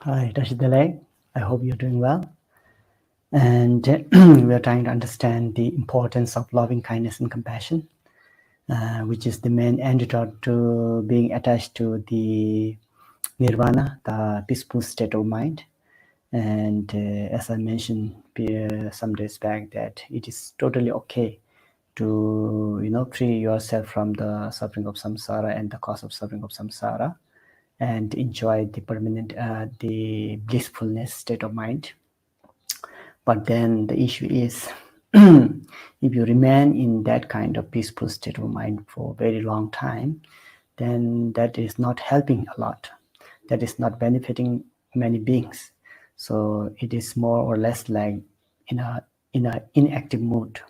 Hi, Tashidale. I hope you're doing well. And we are trying to understand the importance of loving kindness and compassion, which is the main antidote to being attached to the nirvana, the peaceful state of mind. And as I mentioned some days back, that it is totally okay to free yourself from the suffering of samsara and the cause of suffering of samsara, and enjoy the permanent, the blissfulness state of mind. But then the issue is, if you remain in that kind of peaceful state of mind for a very long time, then that is not helping a lot. That is not benefiting many beings. So it is more or less like in a inactive mood.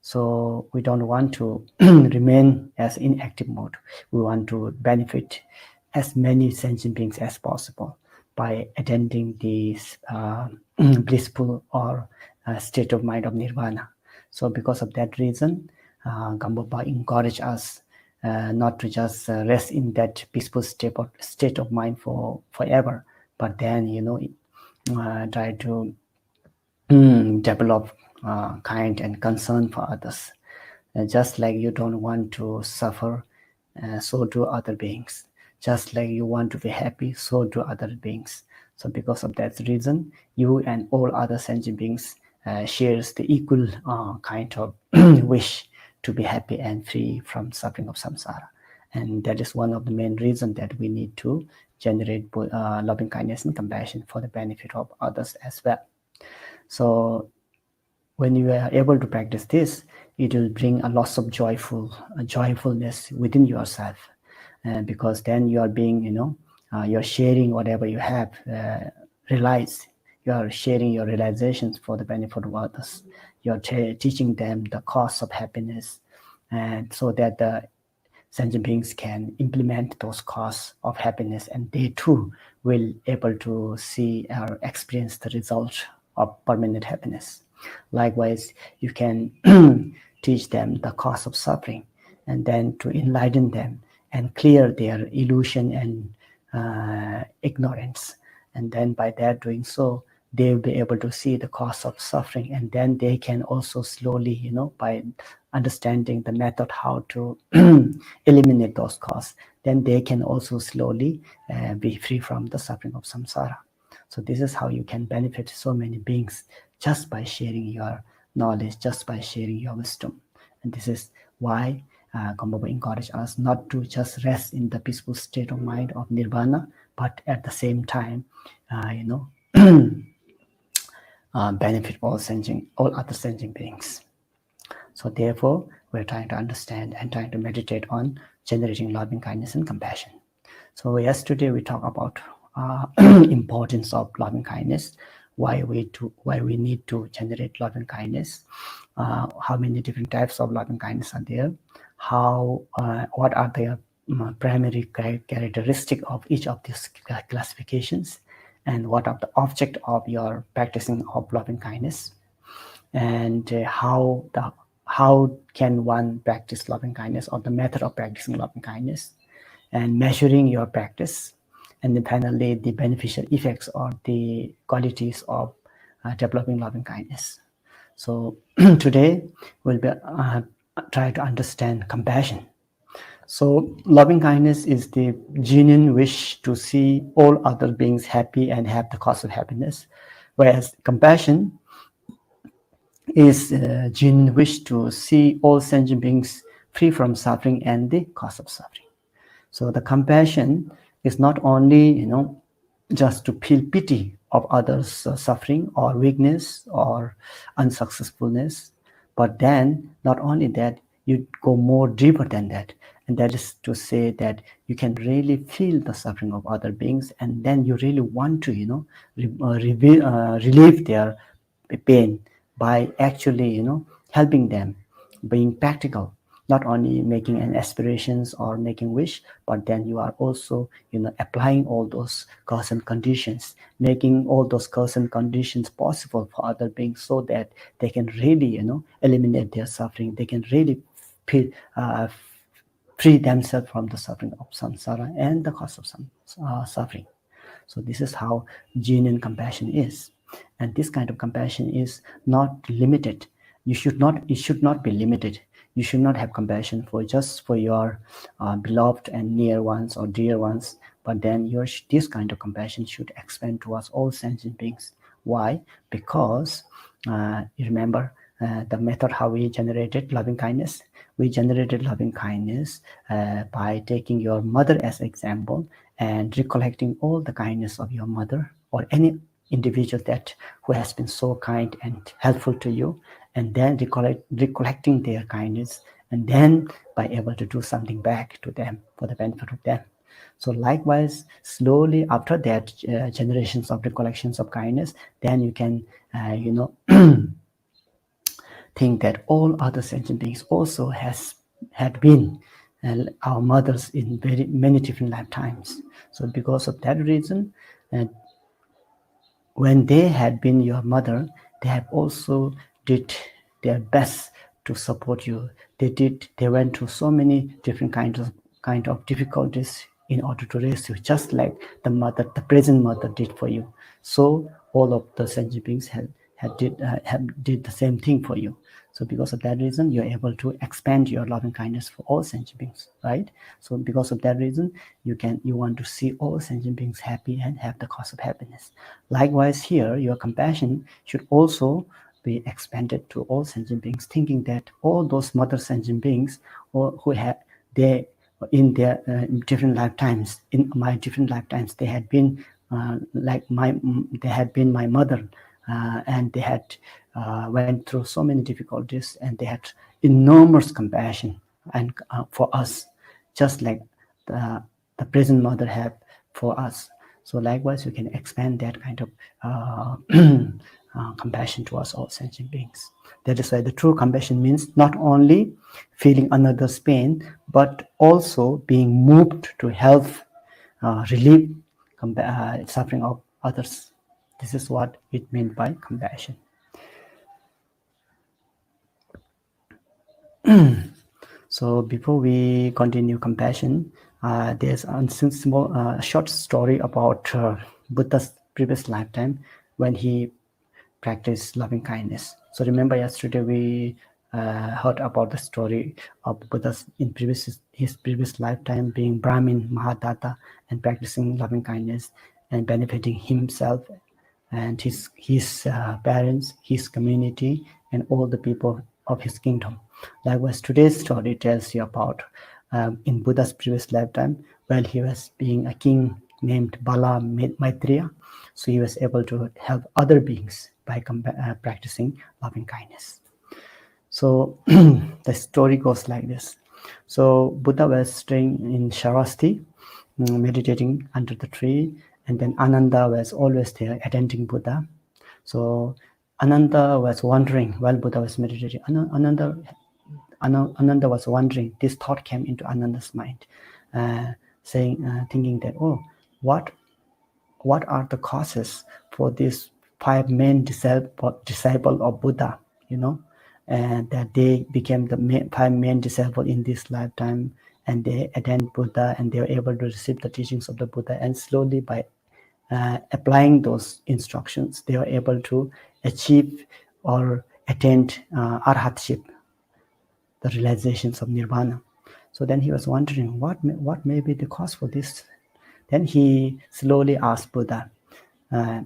So we don't want to remain as inactive mode. We want to benefit as many sentient beings as possible by attending this blissful or state of mind of nirvana. So because of that reason, GAMPOPA encourage us not to just rest in that peaceful state of mind for forever, but then try to develop kind and concern for others. Just like you don't want to suffer, so do other beings. Just like you want to be happy, so do other beings. So because of that reason, you and all other sentient beings shares the equal kind of wish to be happy and free from suffering of samsara. And that is one of the main reasons that we need to generate loving kindness and compassion for the benefit of others as well. So when you are able to practice this, it will bring a lots of joyfulness within yourself, because then you are being, you're sharing whatever you have realized. You are sharing your realizations for the benefit of others. You're teaching them the cause of happiness, and so that the sentient beings can implement those causes of happiness, and they too will able to see or experience the result of permanent happiness. Likewise, you can teach them the cause of suffering, and then to enlighten them and clear their illusion and ignorance. And then by that doing so, they will be able to see the cause of suffering, and then they can also slowly, by understanding the method how to eliminate those causes, then they can also slowly be free from the suffering of samsara. So this is how you can benefit so many beings, just by sharing your knowledge, just by sharing your wisdom. And this is why GAMPOPA encourage us not to just rest in the peaceful state of mind of nirvana, but at the same time, benefit all other sentient beings. So therefore, we're trying to understand and trying to meditate on generating loving kindness and compassion. So yesterday we talked about importance of loving kindness, why we need to generate loving kindness, how many different types of loving kindness are there, what are the primary characteristic of each of these classifications, and what are the object of your practicing of loving kindness, and how can one practice loving kindness, or the method of practicing loving kindness, and measuring your practice, and then finally the beneficial effects or the qualities of developing loving kindness. So today we'll be try to understand compassion. So loving kindness is the genuine wish to see all other beings happy and have the cause of happiness, whereas compassion is genuine wish to see all sentient beings free from suffering and the cause of suffering. So the compassion is not only, just to feel pity of others' suffering or weakness or unsuccessfulness, but then not only that, you go more deeper than that, and that is to say that you can really feel the suffering of other beings, and then you really want to, relieve their pain by actually, helping them, being practical, not only making an aspirations or making wish, but then you are also, applying all those cause and conditions, making all those cause and conditions possible for other beings, so that they can really, eliminate their suffering. They can really feel, free themselves from the suffering of samsara and the cause of some suffering. So this is how genuine compassion is. And this kind of compassion is not limited. It should not be limited. You should not have compassion for just for your beloved and near ones or dear ones, but then this kind of compassion should expand towards all sentient beings. Why? Because you remember the method how we generated loving kindness. We generated loving kindness by taking your mother as example and recollecting all the kindness of your mother or any individual that who has been so kind and helpful to you, and then recollecting their kindness, and then by able to do something back to them for the benefit of them. So likewise, slowly after that generations of recollections of kindness, then you can think that all other sentient beings also had been our mothers in very many different lifetimes. So because of that reason, when they had been your mother, they have also did their best to support you. They went through so many different kind of difficulties in order to raise you, just like the present mother did for you. So all of the sentient beings did the same thing for you. So because of that reason, you're able to expand your loving kindness for all sentient beings, right? So because of that reason, you want to see all sentient beings happy and have the cause of happiness. Likewise here, your compassion should also be expanded to all sentient beings, thinking that all those mother sentient beings who had they in their different lifetimes, in my different lifetimes, they had been they had been my mother, and they had went through so many difficulties, and they had enormous compassion and for us, just like the present mother have for us. So likewise, you can expand that kind of compassion towards all sentient beings. That is why the true compassion means not only feeling another's pain, but also being moved to help relieve suffering of others. This is what it meant by compassion. So before we continue compassion, there's a small short story about Buddha's previous lifetime when he practiced loving kindness. So remember yesterday we heard about the story of Buddha's in his previous lifetime being Brahmin Mahadatta and practicing loving kindness and benefiting himself and his parents, his community, and all the people of his kingdom. Likewise, today's story tells you about in Buddha's previous lifetime, while he was being a king named Bala Maitreya, so he was able to help other beings by practicing loving kindness. So the story goes like this. So Buddha was staying in Sharasti, meditating under the tree, and then Ananda was always there attending Buddha. So Ananda was wondering while Buddha was meditating. Ananda was wondering. This thought came into Ananda's mind, thinking that, oh, what are the causes for these 5 main disciple of Buddha, and that they became the 5 main disciples in this lifetime, and they attend Buddha and they were able to receive the teachings of the Buddha, and slowly by applying those instructions, they were able to achieve or attain arhatship, the realizations of nirvana. So then he was wondering what may be the cause for this. Then he slowly asked Buddha, my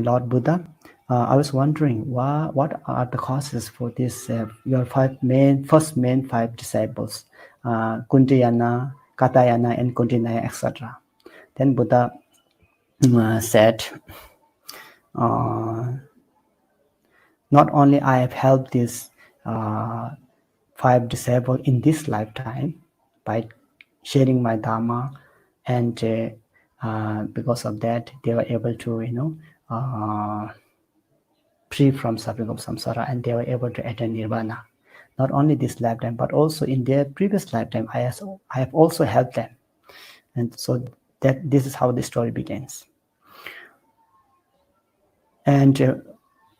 Lord Buddha, I was wondering what are the causes for this your 5 main disciples, Kuntayana, Katayana, and Kuntinaya, etc. Then Buddha said, not only I have helped these 5 disciples in this lifetime by sharing my Dharma, and because of that they were able to free from suffering of samsara, and they were able to attain nirvana. Not only this lifetime, but also in their previous lifetime, I have also helped them. And so this is how the story begins. And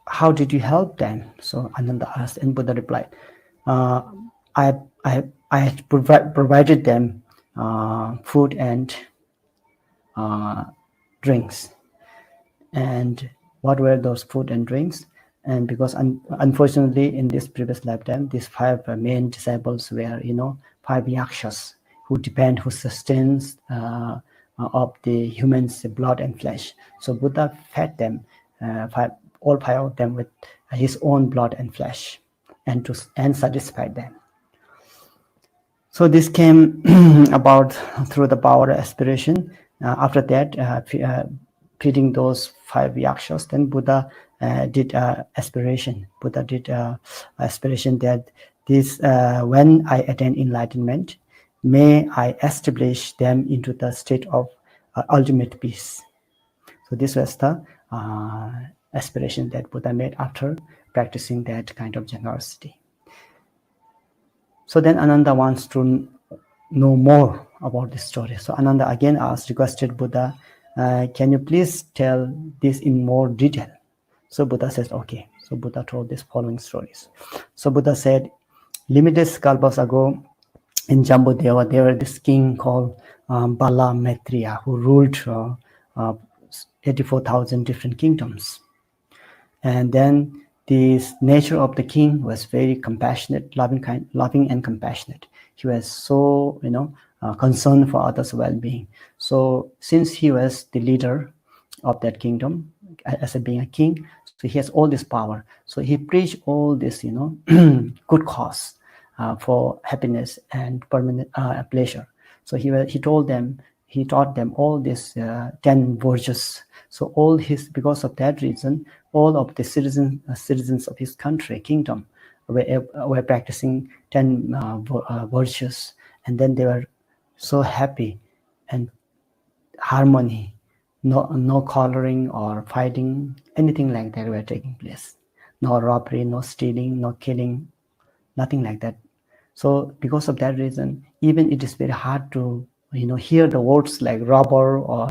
how did you help them? So Ananda asked, and Buddha replied, I had provided them food and drinks. And what were those food and drinks? And because unfortunately in this previous lifetime, these 5 main disciples were, 5 yakshas who sustains of the humans' blood and flesh. So Buddha fed them, all 5 of them, with his own blood and flesh, and satisfied them. So this came about through the power of aspiration. After that, feeding those 5 yakshas, then Buddha did aspiration. Buddha did aspiration that this, when I attain enlightenment, may I establish them into the state of ultimate peace. So this was the aspiration that Buddha made after practicing that kind of generosity. So then Ananda wants to know more about this story. So Ananda again requested Buddha, can you please tell this in more detail? So Buddha says, okay. So Buddha told these following stories. So Buddha said, limited kalpas ago in Jambudeva, there was this king called Bala Maitreya, who ruled 84,000 different kingdoms. And then the nature of the king was very compassionate, loving and compassionate. He was so, concerned for others' well-being. So since he was the leader of that kingdom, as being a king, so he has all this power. So he preached all this, good cause for happiness and permanent pleasure. So he taught them all these 10 virtues. So because of that reason, all of the citizens of his kingdom were practicing 10 virtues, and then they were so happy and harmony. No quarreling or fighting, anything like that were taking place. No robbery, no stealing, no killing, nothing like that. So because of that reason, even it is very hard to hear the words like robber or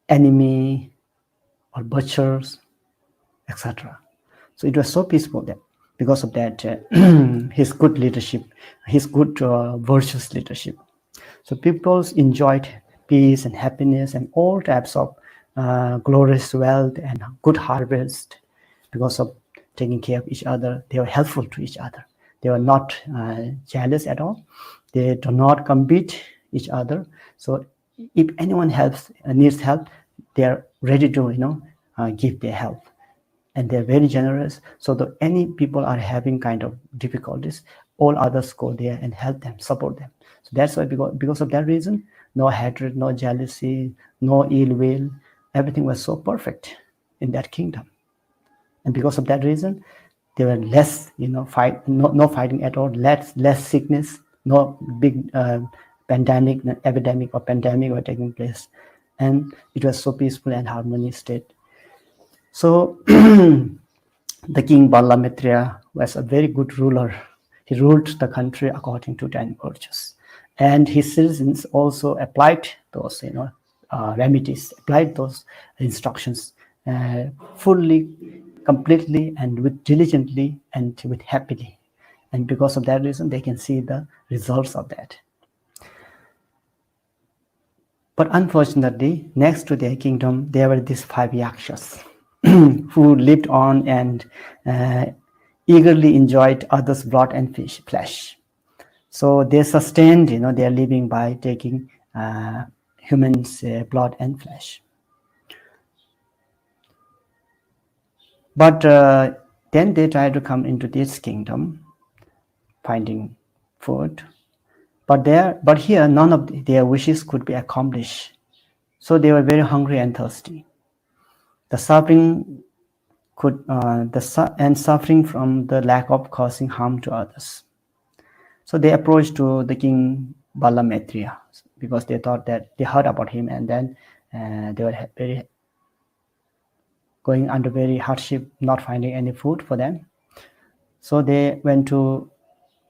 enemy or butchers, etc. So it was so peaceful that because of that, his good leadership, his good virtuous leadership. So people enjoyed peace and happiness and all types of glorious wealth and good harvest because of taking care of each other. They were helpful to each other. They were not jealous at all. They do not compete each other. So if anyone needs help, they are ready to give their help, and they're very generous. So that any people are having kind of difficulties, all others go there and help them, support them. So that's why, because of that reason, no hatred, no jealousy, no ill will. Everything was so perfect in that kingdom. And because of that reason, there were less, no fighting at all, less sickness, no big epidemic were taking place. And it was so peaceful and harmonious state. So the king Bala Maitreya was a very good ruler. He ruled the country according to 10 virtues. And his citizens also applied those, remedies, applied those instructions fully, completely, and with diligently and with happily. And because of that reason, they can see the results of that. But unfortunately, next to their kingdom, there were these 5 yakshas who lived on and eagerly enjoyed others' blood and flesh. So they sustained, their living by taking humans' blood and flesh. But then they tried to come into this kingdom, finding food. But here, none of their wishes could be accomplished. So they were very hungry and thirsty. The suffering suffering from the lack of causing harm to others. So they approached to the king Bala Maitreya because they thought that they heard about him, and then they were going under very hardship, not finding any food for them. So they went to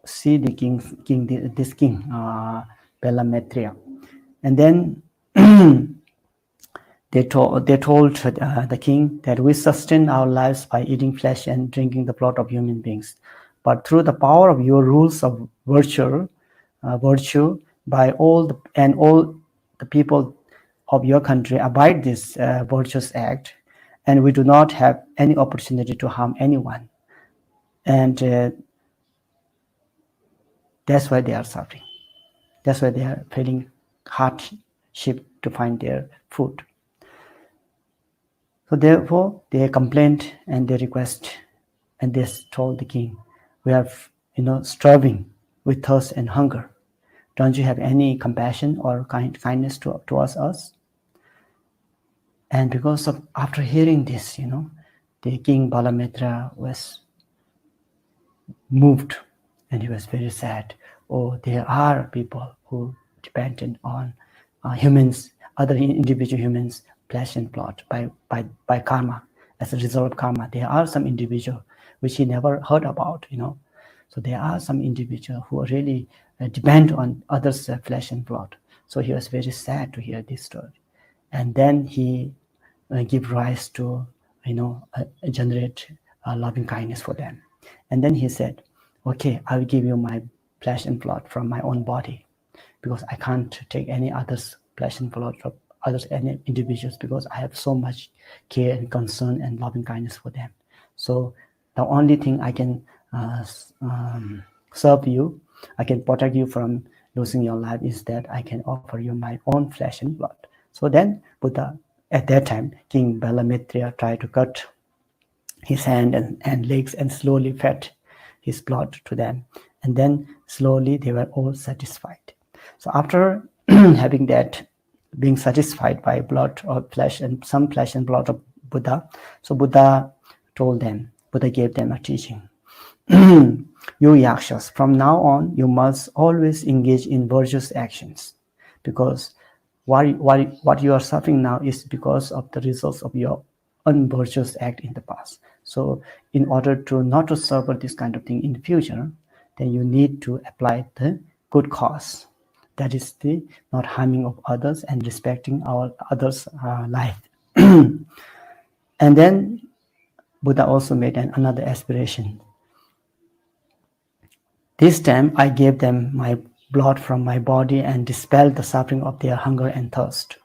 see the this king Bala Maitreya, and then they told the king that we sustain our lives by eating flesh and drinking the blood of human beings, but through the power of your rules of virtue, by all the people of your country abide this virtuous act, and we do not have any opportunity to harm anyone, and that's why they are suffering. That's why they are feeling hardship to find their food. So therefore they complained and they request, and they told the king, we are starving with thirst and hunger. Don't you have any compassion or kindness towards us? And because of after hearing this, the king Balamitra was moved, and he was very sad. Oh, there are people who dependent on humans, other individual humans, flesh and blood by karma. As a result of karma, there are some individual which he never heard about, So there are some individual who really depend on others' flesh and blood. So he was very sad to hear this story, and then he give rise to generate loving kindness for them. And then he said, okay, I will give you my flesh and blood from my own body, because I can't take any others flesh and blood from others, any individuals, because I have so much care and concern and loving kindness for them. So the only thing I can serve you, I can protect you from losing your life, is that I can offer you my own flesh and blood. So then Buddha, at that time, King Balamitra tried to cut his hand and legs and slowly fed his blood to them. And then slowly they were all satisfied. So after having that, being satisfied by blood or flesh and some flesh and blood of Buddha, so Buddha gave them a teaching. You yakshas, from now on, you must always engage in virtuous actions, because what you are suffering now is because of the results of your unvirtuous act in the past. So in order to not to suffer this kind of thing in the future, then you need to apply the good cause. That is the not harming of others and respecting our others' life. And then Buddha also made another aspiration. This time I gave them my blood from my body and dispelled the suffering of their hunger and thirst.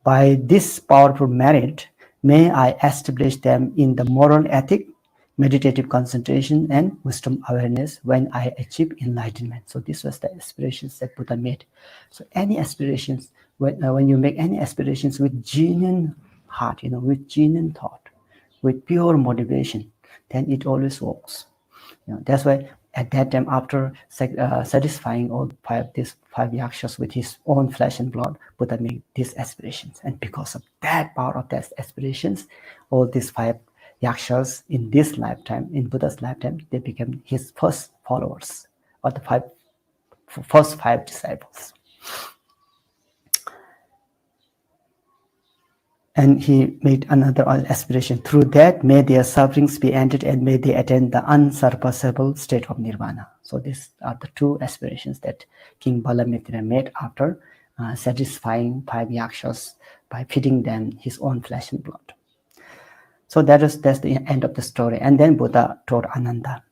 By this powerful merit, may I establish them in the moral ethic, meditative concentration, and wisdom awareness when I achieve enlightenment. So this was the aspirations that Buddha made. So any aspirations, when you make any aspirations with genuine heart, with genuine thought, with pure motivation, then it always works. That's why at that time, after satisfying all these five yakshas with his own flesh and blood, Buddha made these aspirations. And because of that power of those aspirations, all these five yakshas in this lifetime, in Buddha's lifetime, they became his first followers, or the first five disciples. And he made another aspiration. Through that, may their sufferings be ended and may they attain the unsurpassable state of nirvana. So these are the two aspirations that King Balamitra made after satisfying five yakshas by feeding them his own flesh and blood. So that's the end of the story. And then Buddha told Ananda,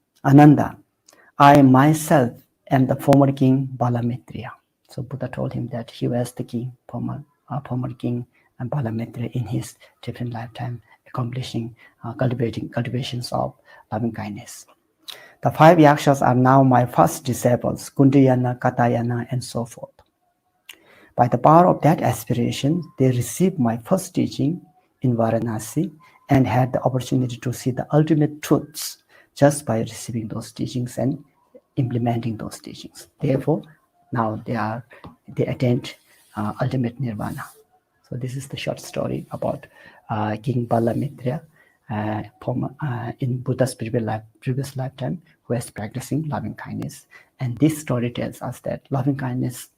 I myself am the former king Balamitra. So Buddha told him that he was the king, former king and Balamitra in his different lifetime, accomplishing cultivations of loving kindness. The five yakshas are now my first disciples, Kundayana, Katayana, and so forth. By the power of that aspiration, they received my first teaching in Varanasi and had the opportunity to see the ultimate truths just by receiving those teachings and implementing those teachings. Therefore, now they attained ultimate nirvana. So this is the short story about King Balamitra in Buddha's previous lifetime, who was practicing loving kindness. And this story tells us that loving kindness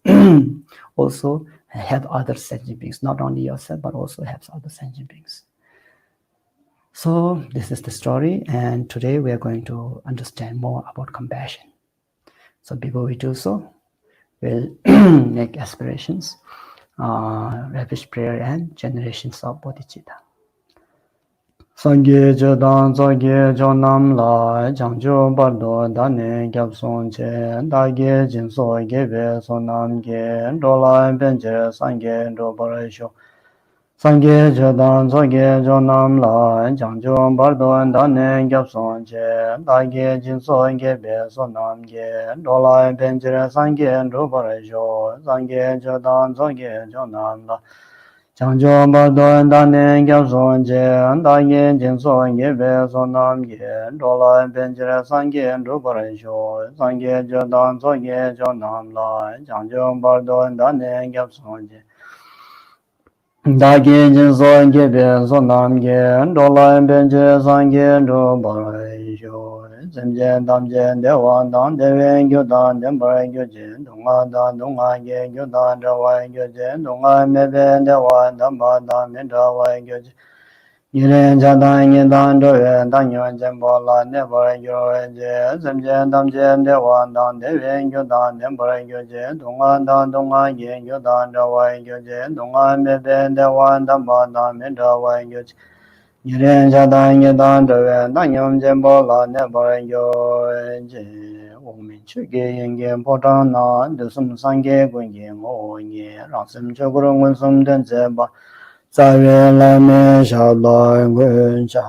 also helps other sentient beings, not only yourself, but also helps other sentient beings. So this is the story, and today we are going to understand more about compassion. So before we do so, we'll make aspirations, ravish prayer, and generations of bodhicitta. Sangye Jodan Zogye Jonam La Jangjo Bardo Dane Gyab Sonche Dage Jinso Gebe Sonam Ge Dola Benje Sangye Dobarasho Sangye Jodan Zogye Jonam La Jangjo Bardo Dane Gyab Sonche Dage Jinso Gebe Sonam Ge Dola Benje Sangye Dobarasho Sangye Jodan Zogye Jonam La Changjo Bardo Dane Gyab Sonche Dage Jinso Gebe Sonam Ge Dola Benje Sangye Dobarasho Sangye Jodan Zogye Jonam La Changjo Bardo Dane Gyab Sonche Dagi Jinso Gebe Sonam Ge Dola Benje Sangye Dobarasho Zemje Damje Dewa Dan Dewe Gyodan Dembara Gyoje Dunga Dan Dunga Ge Gyodan Dawa Gyoje Dunga Mebe Dewa Damba Dan Medawa Gyoje Yiren Jadan Yedan Doye Dan Yon Jembo La Nebara Gyoje Zemje Damje Dewa Dan Dewe Gyodan Dembara Gyoje Dunga Dan Dunga Ge Gyodan Dawa Gyoje Dunga Mebe Dewa Damba Dan Medawa Gyoje Yiren Jadan Yedan Doye Dan Yon Jembo La Nebara Gyoje Wongmin Chuge Yenge Potan Na Dusum Sangye Gwenye Mo Nye Rasim Chokuro Ngunsum Denzeba Zawe Lame Shabla Gwenja.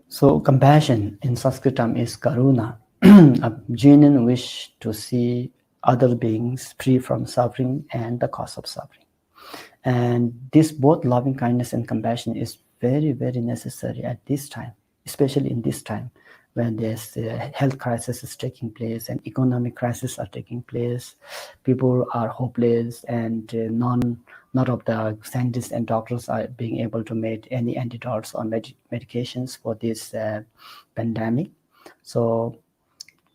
So compassion in Sanskritam is karuna, a genuine wish to see other beings free from suffering and the cause of suffering. And this both loving kindness and compassion is very, very necessary at this time, especially in this time when there's a health crisis is taking place and economic crisis are taking place. People are hopeless and none of the scientists and doctors are being able to make any antidotes or medications for this pandemic. So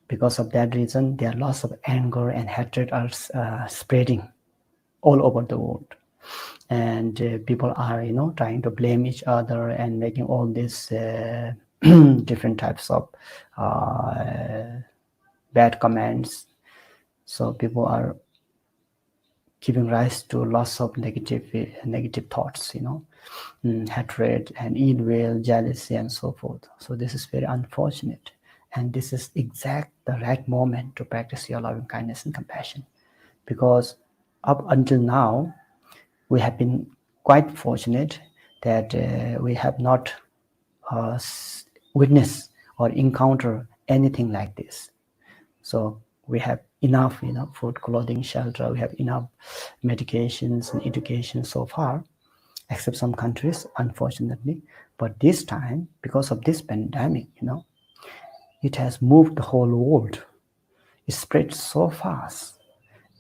because of that reason, there are lots of anger and hatred are spreading all over the world. And people are trying to blame each other and making all these different types of bad comments. So people are giving rise to lots of negative thoughts, hatred and ill will, jealousy, and so forth. So this is very unfortunate, and this is the right moment to practice your loving kindness and compassion, because up until now we have been quite fortunate that we have not witnessed or encountered anything like this. So we have enough, food, clothing, shelter. We have enough medications and education so far, except some countries, unfortunately. But this time, because of this pandemic, it has moved the whole world. It spread so fast,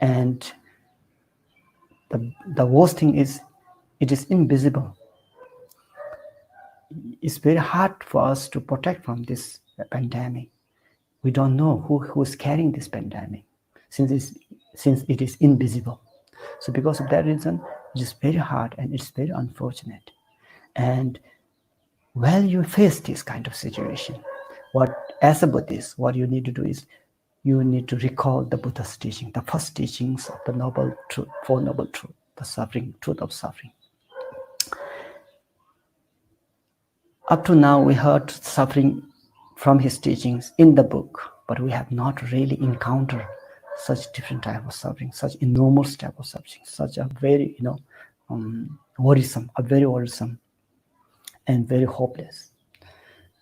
and the worst thing is, it is invisible. It's very hard for us to protect from this pandemic. We don't know who is carrying this pandemic, since it is invisible. So because of that reason, it is very hard and it's very unfortunate. And while you face this kind of situation, as a Buddhist, what you need to do is you need to recall the Buddha's teaching, the first teachings of the noble truth, Four Noble Truth, the truth of suffering. Up to now, we heard suffering from his teachings in the book, but we have not really encountered such different type of suffering, such enormous type of suffering, such a very, worrisome and very hopeless.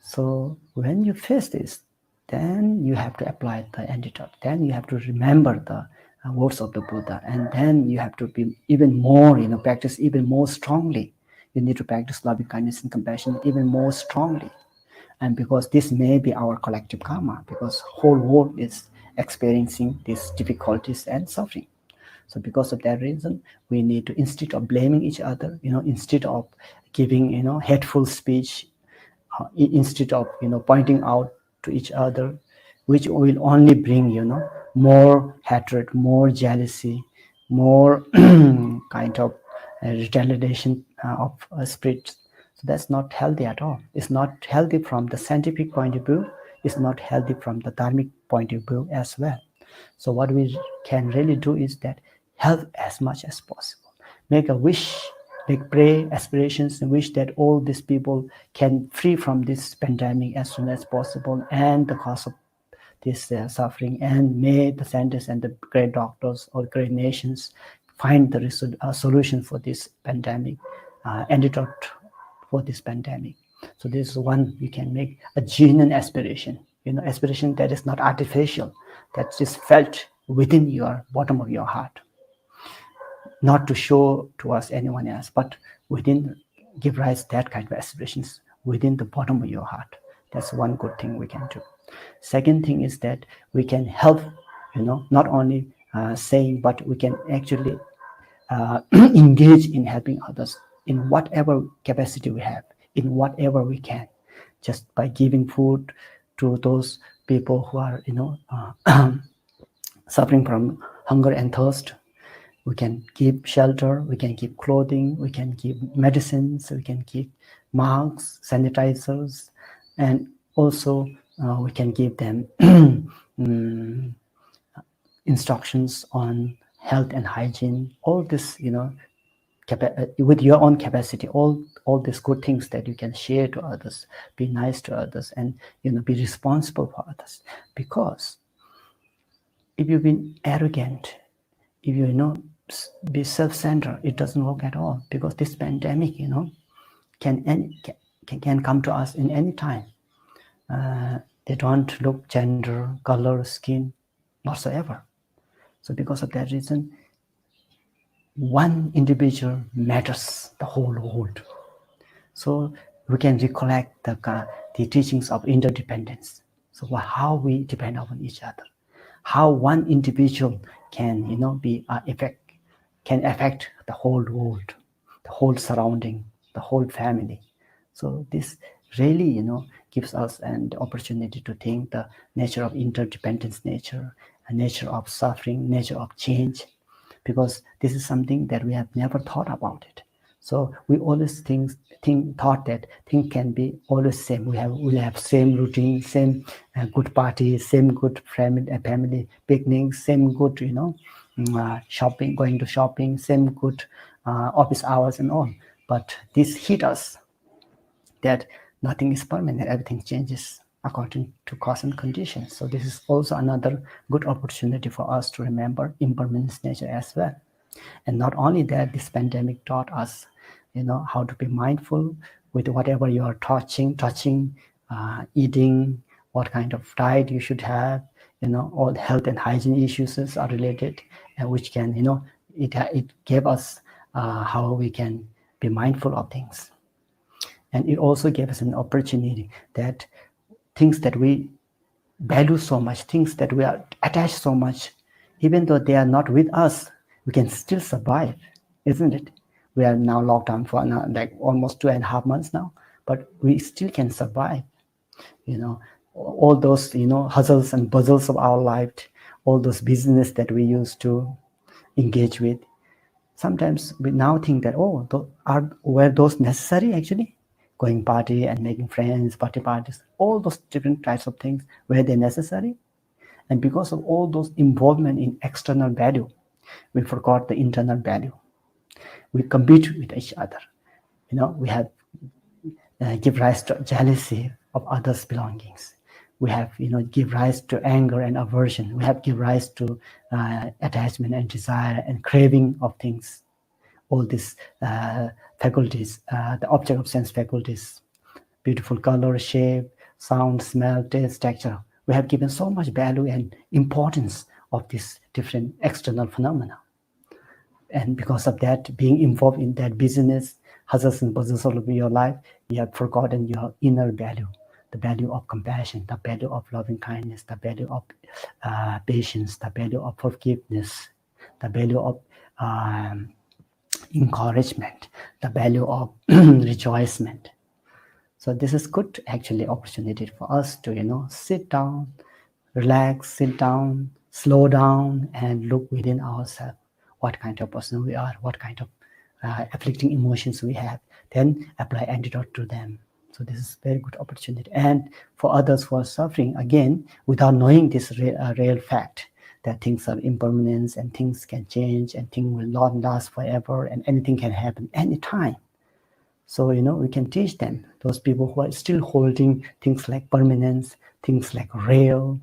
So when you face this, then you have to apply the antidote. Then you have to remember the words of the Buddha, and then you have to be even more, practice even more strongly. You need to practice loving kindness and compassion even more strongly. And because this may be our collective karma, because whole world is experiencing these difficulties and suffering. So because of that reason, we need to, instead of blaming each other, instead of giving, hateful speech, instead of, pointing out to each other, which will only bring, more hatred, more jealousy, more kind of retaliation of spirits. So that's not healthy at all. It's not healthy from the scientific point of view. It's not healthy from the dharmic point of view as well. So what we can really do is that help as much as possible. Make a wish, make pray, aspirations, and wish that all these people can free from this pandemic as soon as possible and the cause of this suffering. And may the scientists and the great doctors or great nations find the solution for this pandemic, antidote for this pandemic. So this is one we can make a genuine aspiration, aspiration that is not artificial, that is felt within your bottom of your heart, not to show towards anyone else, but within, give rise that kind of aspirations within the bottom of your heart. That's one good thing we can do. Second thing is that we can help, not only saying, but we can actually engage in helping others in whatever capacity we have, in whatever we can, just by giving food to those people who are, suffering from hunger and thirst. We can give shelter, we can give clothing, we can give medicines, we can give masks, sanitizers, and also we can give them instructions on health and hygiene. All this, with your own capacity, all these good things that you can share to others, be nice to others, and be responsible for others. Because if you've been arrogant, if you be self-centered, it doesn't work at all. Because this pandemic, can come to us in any time. They don't look gender, color, skin, whatsoever. So because of that reason, one individual matters the whole world. So we can recollect the teachings of interdependence. So how we depend upon each other, how one individual can can affect the whole world, the whole surrounding, the whole family. So this really gives us an opportunity to think the nature of interdependence, nature, a nature of suffering, nature of change, because this is something that we have never thought about it. So we always thought that things can be always same. We'll have same routine, same good parties, same good family picnics, same good shopping, going to shopping, same good office hours and all. But this hit us that nothing is permanent, everything changes according to cause and conditions. So this is also another good opportunity for us to remember impermanence nature as well. And not only that, this pandemic taught us, how to be mindful with whatever you are touching, eating, what kind of diet you should have, all health and hygiene issues are related, and which can, it gave us how we can be mindful of things. And it also gave us an opportunity that things that we value so much, things that we are attached so much, even though they are not with us, we can still survive, isn't it? We are now locked down for like almost 2.5 months now, but we still can survive. All those hustles and bustles of our life, all those business that we used to engage with. Sometimes we now think that were those necessary actually? Going party and making friends, parties, all those different types of things, were they necessary? And because of all those involvement in external value, we forgot the internal value. We compete with each other. We have give rise to jealousy of others' belongings. We have give rise to anger and aversion. We have give rise to attachment and desire and craving of things. All these faculties, the object of sense faculties, beautiful color, shape, sound, smell, taste, texture. We have given so much value and importance of these different external phenomena. And because of that, being involved in that business, hustles and bustles of your life, you have forgotten your inner value, the value of compassion, the value of loving kindness, the value of patience, the value of forgiveness, the value of encouragement, the value of rejoicement. So this is good actually opportunity for us to sit down, relax, sit down, slow down, and look within ourselves. What kind of person we are, what kind of afflicting emotions we have, then apply antidote to them. So this is very good opportunity. And for others who are suffering, again, without knowing this real fact, that things are impermanent and things can change and things will not last forever and anything can happen anytime. So, we can teach them, those people who are still holding things like permanence, things like real,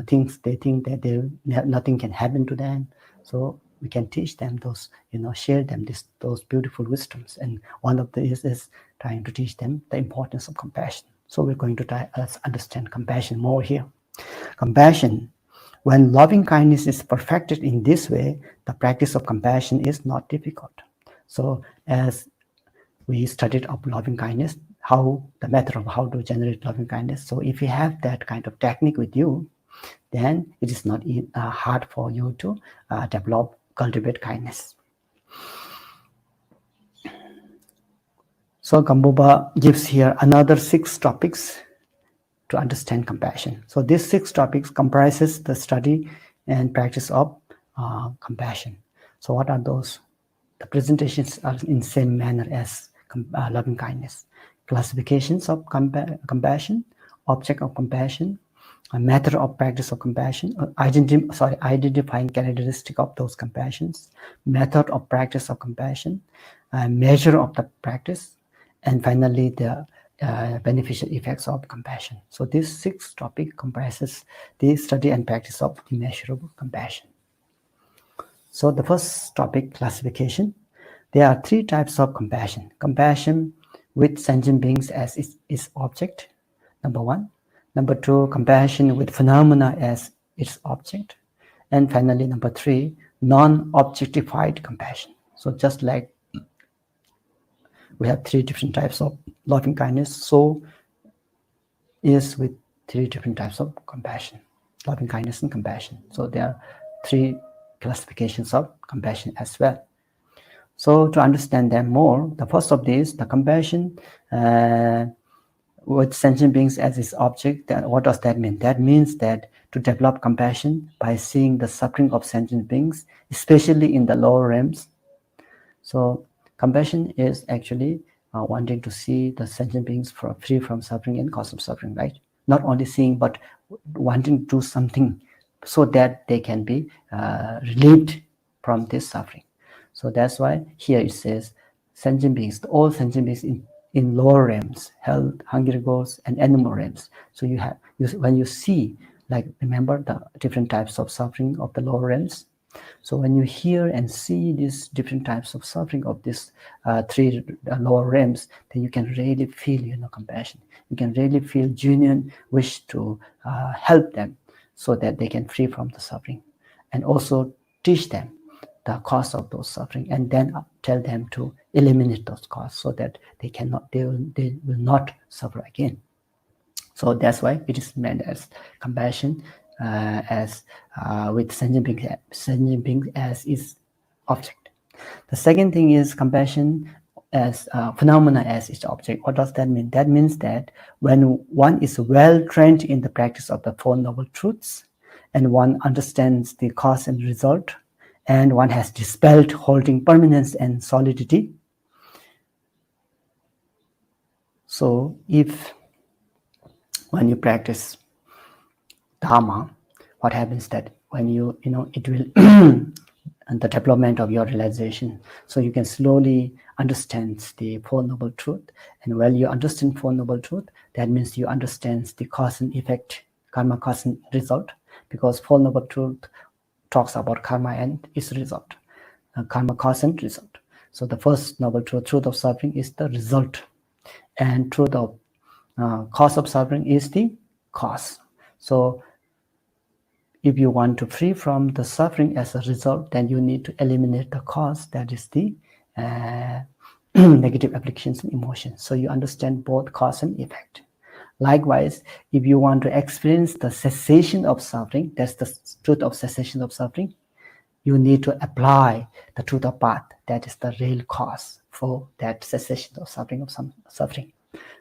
things they think that nothing can happen to them. So we can teach them those, share them those beautiful wisdoms. And one of these is trying to teach them the importance of compassion. So we're going to try to understand compassion more here. Compassion. When loving kindness is perfected in this way, the practice of compassion is not difficult. So as we studied up loving kindness, the method of how to generate loving kindness. So if you have that kind of technique with you, then it is not hard for you to cultivate kindness. So GAMPOPA gives here another 6 topics to understand compassion. So these 6 topics comprises the study and practice of compassion. So what are those? The presentations are in same manner as loving kindness. Classifications of compassion, object of compassion, a method of practice of compassion, identifying characteristic of those compassions, method of practice of compassion, measure of the practice, and finally the beneficial effects of compassion. So this 6 topic comprises the study and practice of immeasurable compassion. So the first topic, classification. There are 3 types of compassion. Compassion with sentient beings as its object, number 1. Number 2, compassion with phenomena as its object. And finally, number 3, non-objectified compassion. So just like we have 3 different types of loving kindness, so is with 3 different types of compassion, loving kindness and compassion. So there are 3 classifications of compassion as well. So to understand them more, the first of these, the compassion with sentient beings as its object, what does that mean? That means that to develop compassion by seeing the suffering of sentient beings, especially in the lower realms. So compassion is actually wanting to see the sentient beings free from suffering and cause of suffering, right? Not only seeing, but wanting to do something so that they can be relieved from this suffering. So that's why here it says sentient beings, all sentient beings in lower realms, hell, hungry ghosts, and animal realms. So when you see, like, remember the different types of suffering of the lower realms. So when you hear and see these different types of suffering of these 3 lower realms, then you can really feel, compassion. You can really feel genuine wish to help them so that they can free from the suffering, and also teach them the cause of those suffering, and then tell them to eliminate those causes so that they will not suffer again. So that's why it is meant as compassion with sentient beings as its object. The second thing is compassion as phenomena as its object. What does that mean? That means that when one is well trained in the practice of the 4 Noble Truths, and one understands the cause and result, and one has dispelled holding permanence and solidity. So when you practice Dharma, what happens that when it will and the development of your realization, so you can slowly understand the 4 Noble Truths. And when you understand 4 Noble Truths, that means you understand the cause and effect, karma, cause and result, because 4 Noble Truths talks about karma and its result, karma, cause and result. So the first Noble Truth of suffering, is the result, and truth of cause of suffering is the cause. So if you want to free from the suffering as a result, then you need to eliminate the cause, that is the negative applications and emotions. So you understand both cause and effect. Likewise, if you want to experience the cessation of suffering, that's the truth of cessation of suffering, you need to apply the truth of path, that is the real cause for that cessation of suffering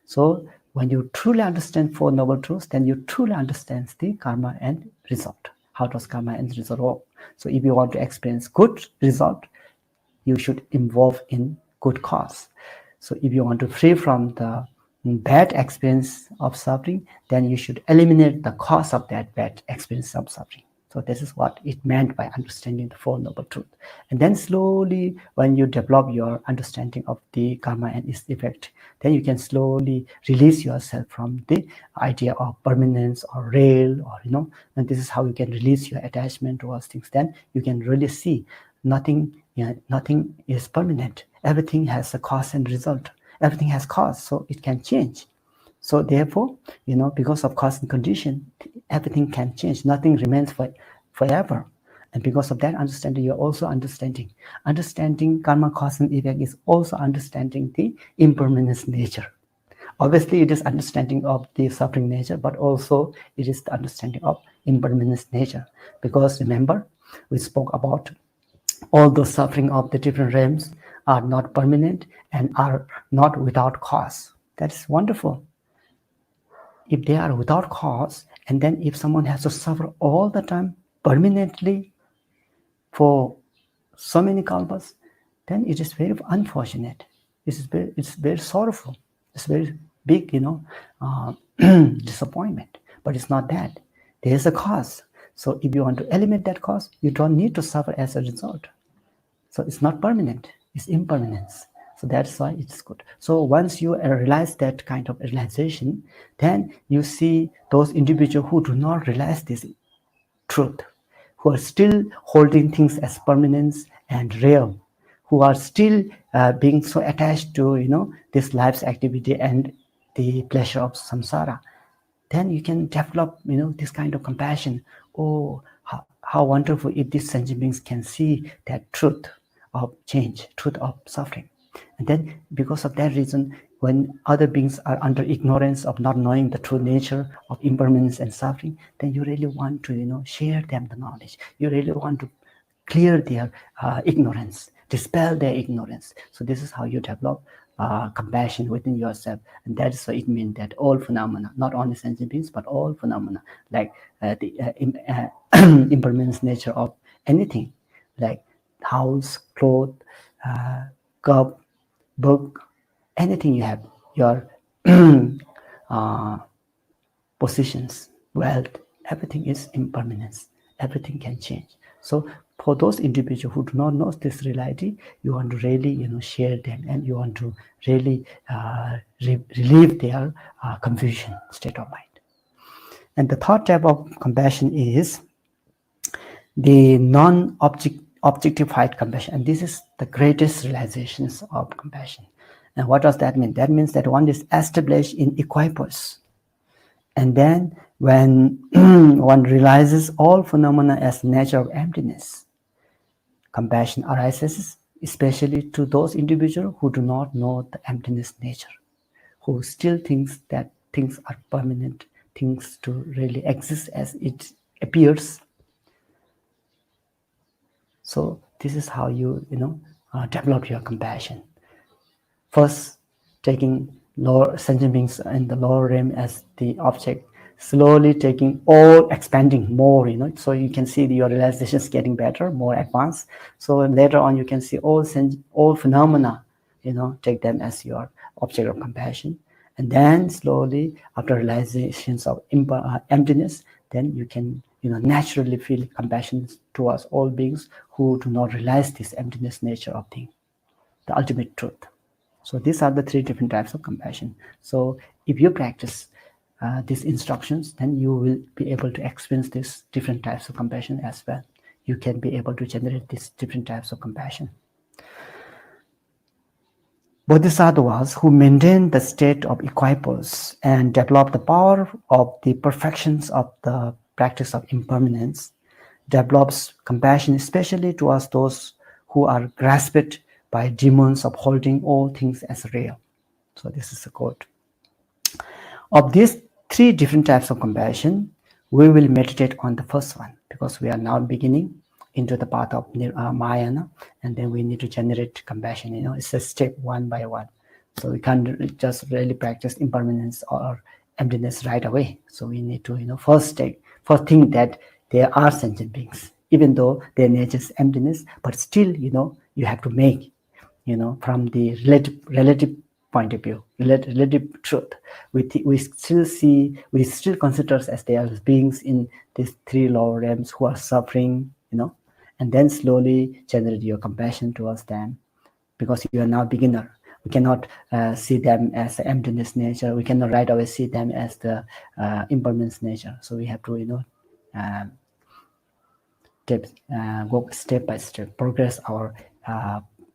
So when you truly understand 4 Noble Truths, then you truly understand the karma and result. How does karma and result work? So if you want to experience good result, you should involve in good cause. So if you want to free from the bad experience of suffering, then you should eliminate the cause of that bad experience of suffering. So this is what it meant by understanding the Four Noble Truths. And then slowly, when you develop your understanding of the karma and its effect, then you can slowly release yourself from the idea of permanence or real, or and this is how you can release your attachment towards things. Then you can really see nothing is permanent. Everything has a cause and result. Everything has cause, so it can change. So therefore, because of cause and condition, everything can change. Nothing remains forever. And because of that understanding, you're also understanding karma, cause and effect is also understanding the impermanence nature. Obviously, it is understanding of the suffering nature, but also it is the understanding of impermanence nature. Because remember, we spoke about all those suffering of the different realms are not permanent and are not without cause. That's wonderful. If they are without cause, and then if someone has to suffer all the time permanently for so many kalpas, then it is very unfortunate. It's very sorrowful. It's very big, disappointment. But it's not that. There is a cause. So if you want to eliminate that cause, you don't need to suffer as a result. So it's not permanent. It's impermanence. So that's why it's good. So once you realize that kind of realization, then you see those individuals who do not realize this truth, who are still holding things as permanence and real, who are still being so attached to this life's activity and the pleasure of samsara. Then you can develop this kind of compassion. Oh, how wonderful if these sentient beings can see that truth of change, truth of suffering. And then because of that reason, when other beings are under ignorance of not knowing the true nature of impermanence and suffering, then you really want to share them the knowledge. You really want to clear their ignorance, dispel their ignorance. So this is how you develop compassion within yourself. And that is what it means that all phenomena, not only sentient beings, but all phenomena, like the impermanence nature of anything, like house, clothes, cup, book, anything you have, your possessions, wealth, everything is impermanence. Everything can change. So for those individuals who do not know this reality, you want to really share them, and you want to really relieve their confusion state of mind. And the third type of compassion is the non-objectified compassion, and this is the greatest realizations of compassion. And what does that mean? That means that one is established in equipoise, and then when one realizes all phenomena as nature of emptiness, compassion arises, especially to those individuals who do not know the emptiness nature, who still thinks that things are permanent, things to really exist as it appears. So this is how you develop your compassion. First, taking lower sentient beings in the lower realm as the object, slowly taking all, expanding more, so you can see your realizations getting better, more advanced. So later on you can see all phenomena, take them as your object of compassion. And then slowly, after realizations of emptiness, then you can naturally feel compassion towards all beings who do not realize this emptiness nature of things, the ultimate truth. So these are the three different types of compassion. So if you practice these instructions, then you will be able to experience these different types of compassion as well. You can be able to generate these different types of compassion. Bodhisattvas who maintain the state of equipoise and develop the power of the perfections of the practice of impermanence develops compassion, especially towards those who are grasped by demons of holding all things as real. So this is a quote. Of these three different types of compassion, we will meditate on the first one, because we are now beginning into the path of Mahayana, and then we need to generate compassion. It's a step one by one. So we can't just really practice impermanence or emptiness right away. So we need to first think that there are sentient beings, even though their nature is emptiness, but still you have to make from the relative point of view, relative truth, we still consider us as they are beings in these three lower realms who are suffering, and then slowly generate your compassion towards them, because you are now beginner. We cannot see them as the emptiness nature. We cannot right away see them as the impermanence nature. So we have to, go step by step, progress our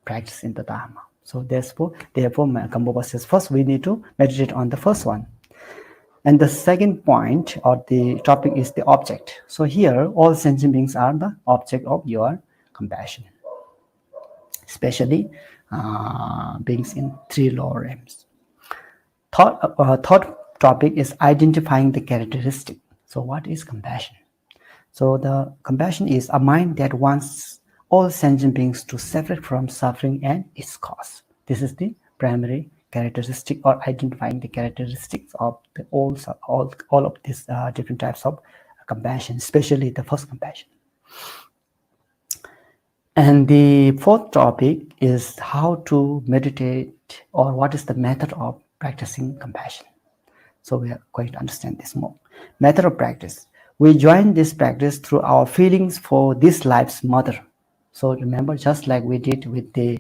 practice in the Dharma. So therefore, GAMPOPA says first we need to meditate on the first one. And the second point or the topic is the object. So here, all sentient beings are the object of your compassion, especially beings in three lower realms. Third topic is identifying the characteristic. So what is compassion? So the compassion is a mind that wants all sentient beings to separate from suffering and its cause. This is the primary characteristic, or identifying the characteristics of the all of these different types of compassion, especially the first compassion. And the fourth topic is how to meditate, or what is the method of practicing compassion. So we are going to understand this more. Method of practice. We join this practice through our feelings for this life's mother. So remember, just like we did with the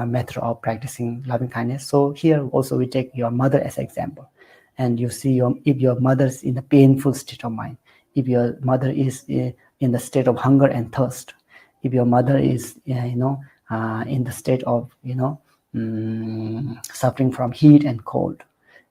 method of practicing loving kindness. So here also we take your mother as an example. And you see if your mother is in a painful state of mind, if your mother is in the state of hunger and thirst, if your mother is in the state of suffering from heat and cold,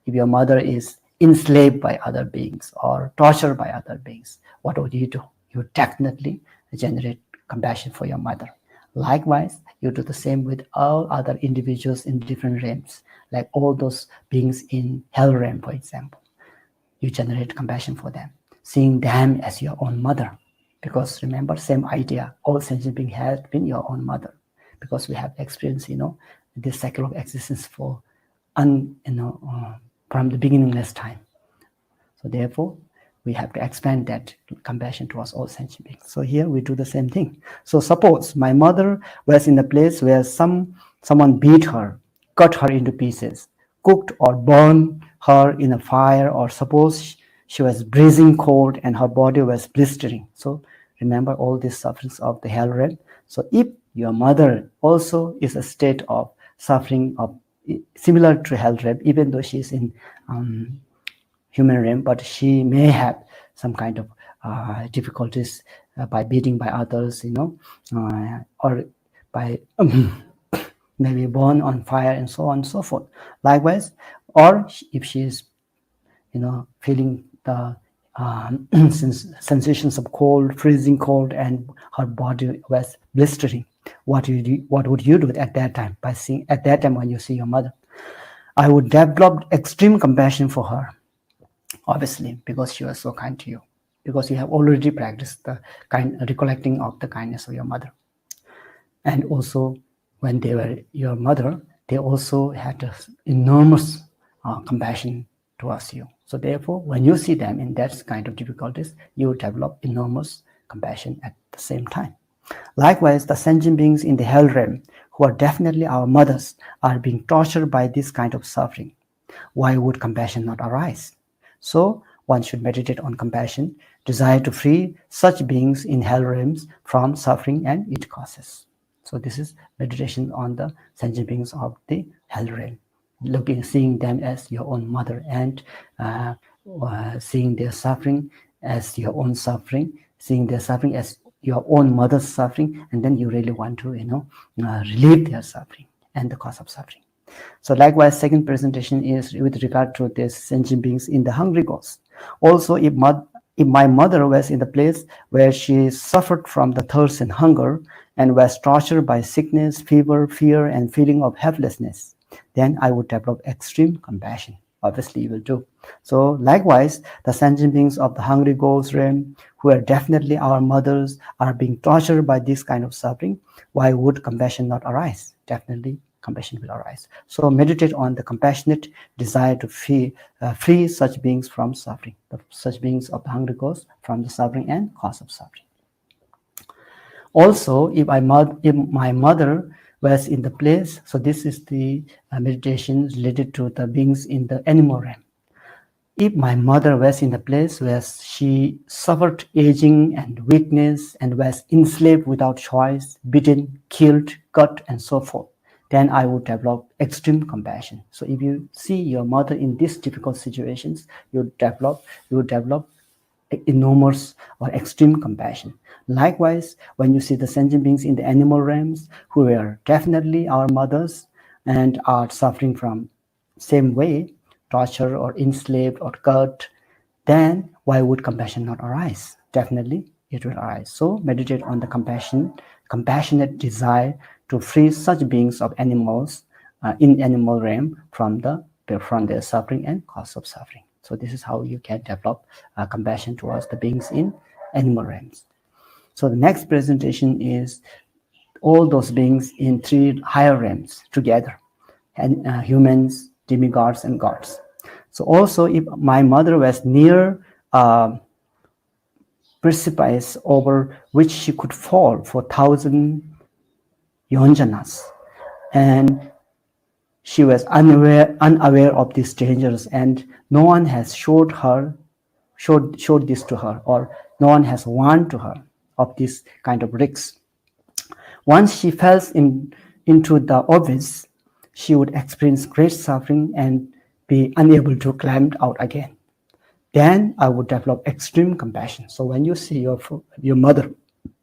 if your mother is enslaved by other beings or tortured by other beings, what would you do? You definitely generate compassion for your mother. Likewise, you do the same with all other individuals in different realms, like all those beings in hell realm, for example. You generate compassion for them, seeing them as your own mother. Because remember, same idea, all sentient beings have been your own mother, because we have experienced, this cycle of existence for, from the beginningless time. So therefore, we have to expand that compassion towards all sentient beings. So here we do the same thing. So suppose my mother was in a place where someone beat her, cut her into pieces, cooked or burned her in a fire, or suppose she was freezing cold and her body was blistering. So remember all these sufferings of the hell realm. So if your mother also is a state of suffering of similar to hell realm, even though she is in human realm, but she may have some kind of difficulties by beating by others, or by maybe born on fire and so on and so forth. Likewise, or if she is, feeling the sensations of cold, freezing cold, and her body was blistering, what would you do at that time? At that time when you see your mother, I would develop extreme compassion for her, obviously, because she was so kind to you, because you have already practiced the recollecting of the kindness of your mother. And also, when they were your mother, they also had enormous compassion towards you. So therefore, when you see them in that kind of difficulties, you develop enormous compassion at the same time. Likewise, the sentient beings in the hell realm, who are definitely our mothers, are being tortured by this kind of suffering. Why would compassion not arise? So one should meditate on compassion, desire to free such beings in hell realms from suffering and its causes. So this is meditation on the sentient beings of the hell realm, seeing them as your own mother, and seeing their suffering as your own suffering, seeing their suffering as your own mother's suffering, and then you really want to relieve their suffering and the cause of suffering. So likewise, second presentation is with regard to these sentient beings in the hungry ghost. Also, if my mother was in the place where she suffered from the thirst and hunger and was tortured by sickness, fever, fear, and feeling of helplessness, then I would develop extreme compassion. Obviously, you will do. So likewise, the sentient beings of the hungry ghost realm, who are definitely our mothers, are being tortured by this kind of suffering. Why would compassion not arise? Definitely, compassion will arise. So meditate on the compassionate desire to free such beings from suffering, such beings of the hungry ghost from the suffering and cause of suffering. Also, if my mother was in the place. So this is the meditation related to the beings in the animal realm. If my mother was in the place where she suffered aging and weakness and was enslaved without choice, beaten, killed, cut, and so forth, then I would develop extreme compassion. So if you see your mother in these difficult situations, you would develop enormous or extreme compassion. Likewise, when you see the sentient beings in the animal realms who were definitely our mothers and are suffering from same way, torture or enslaved or cut, then why would compassion not arise? Definitely it will arise. So meditate on the compassionate desire to free such beings of animals in animal realm from their suffering and cause of suffering. So this is how you can develop compassion towards the beings in animal realms. So the next presentation is all those beings in 3 higher realms together, and humans, demigods, and gods. So also, if my mother was near a precipice over which she could fall for 1,000 yonjanas, and she was unaware of these dangers, and no one has showed this to her, or no one has warned to her of this kind of risks. Once she fell into the abyss, she would experience great suffering and be unable to climb out again. Then I would develop extreme compassion. So when you see your mother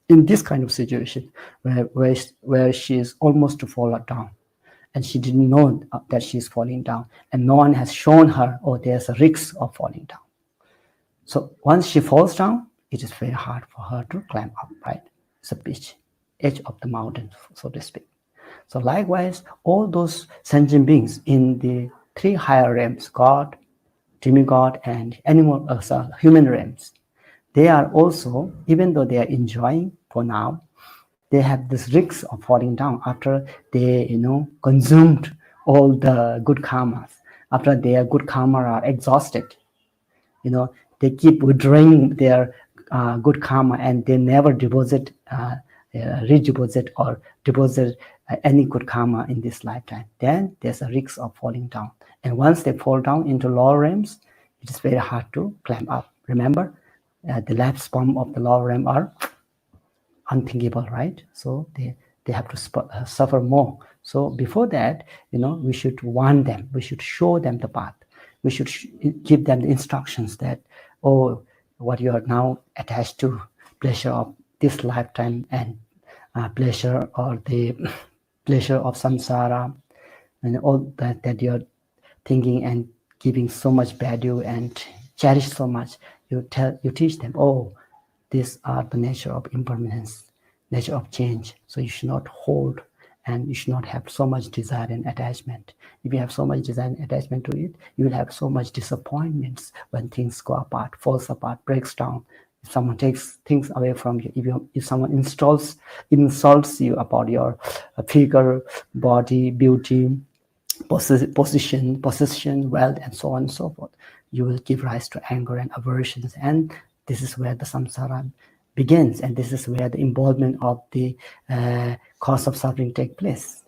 in this kind of situation where she is almost to fall down, and she didn't know that she's falling down, and no one has shown her, oh, there's a risk of falling down. So once she falls down, it is very hard for her to climb up, right? It's a pitch, edge of the mountain, so to speak. So likewise, all those sentient beings in the 3 higher realms, God, demigod, and human realms, they are also, even though they are enjoying for now, they have this risk of falling down after they, consumed all the good karmas. After their good karma are exhausted, they keep withdrawing their good karma, and they never redeposit or deposit any good karma in this lifetime. Then there's a risk of falling down. And once they fall down into lower realms, it is very hard to climb up. Remember, the lifespan of the lower realm are unthinkable, right? So they have to suffer more. So before that, we should warn them. We should show them the path. We should give them the instructions that, oh, what you are now attached to, pleasure of this lifetime and pleasure or the pleasure of samsara, and all that you're thinking and giving so much value and cherish so much. You teach them, oh, these are the nature of impermanence, nature of change. So you should not hold, and you should not have so much desire and attachment. If you have so much desire and attachment to it, you will have so much disappointments when things go apart, falls apart, breaks down. If someone takes things away from you, if someone insults you about your figure, body, beauty, possession, wealth, and so on and so forth, you will give rise to anger and aversions, and this is where the samsara begins, and this is where the involvement of the cause of suffering take place.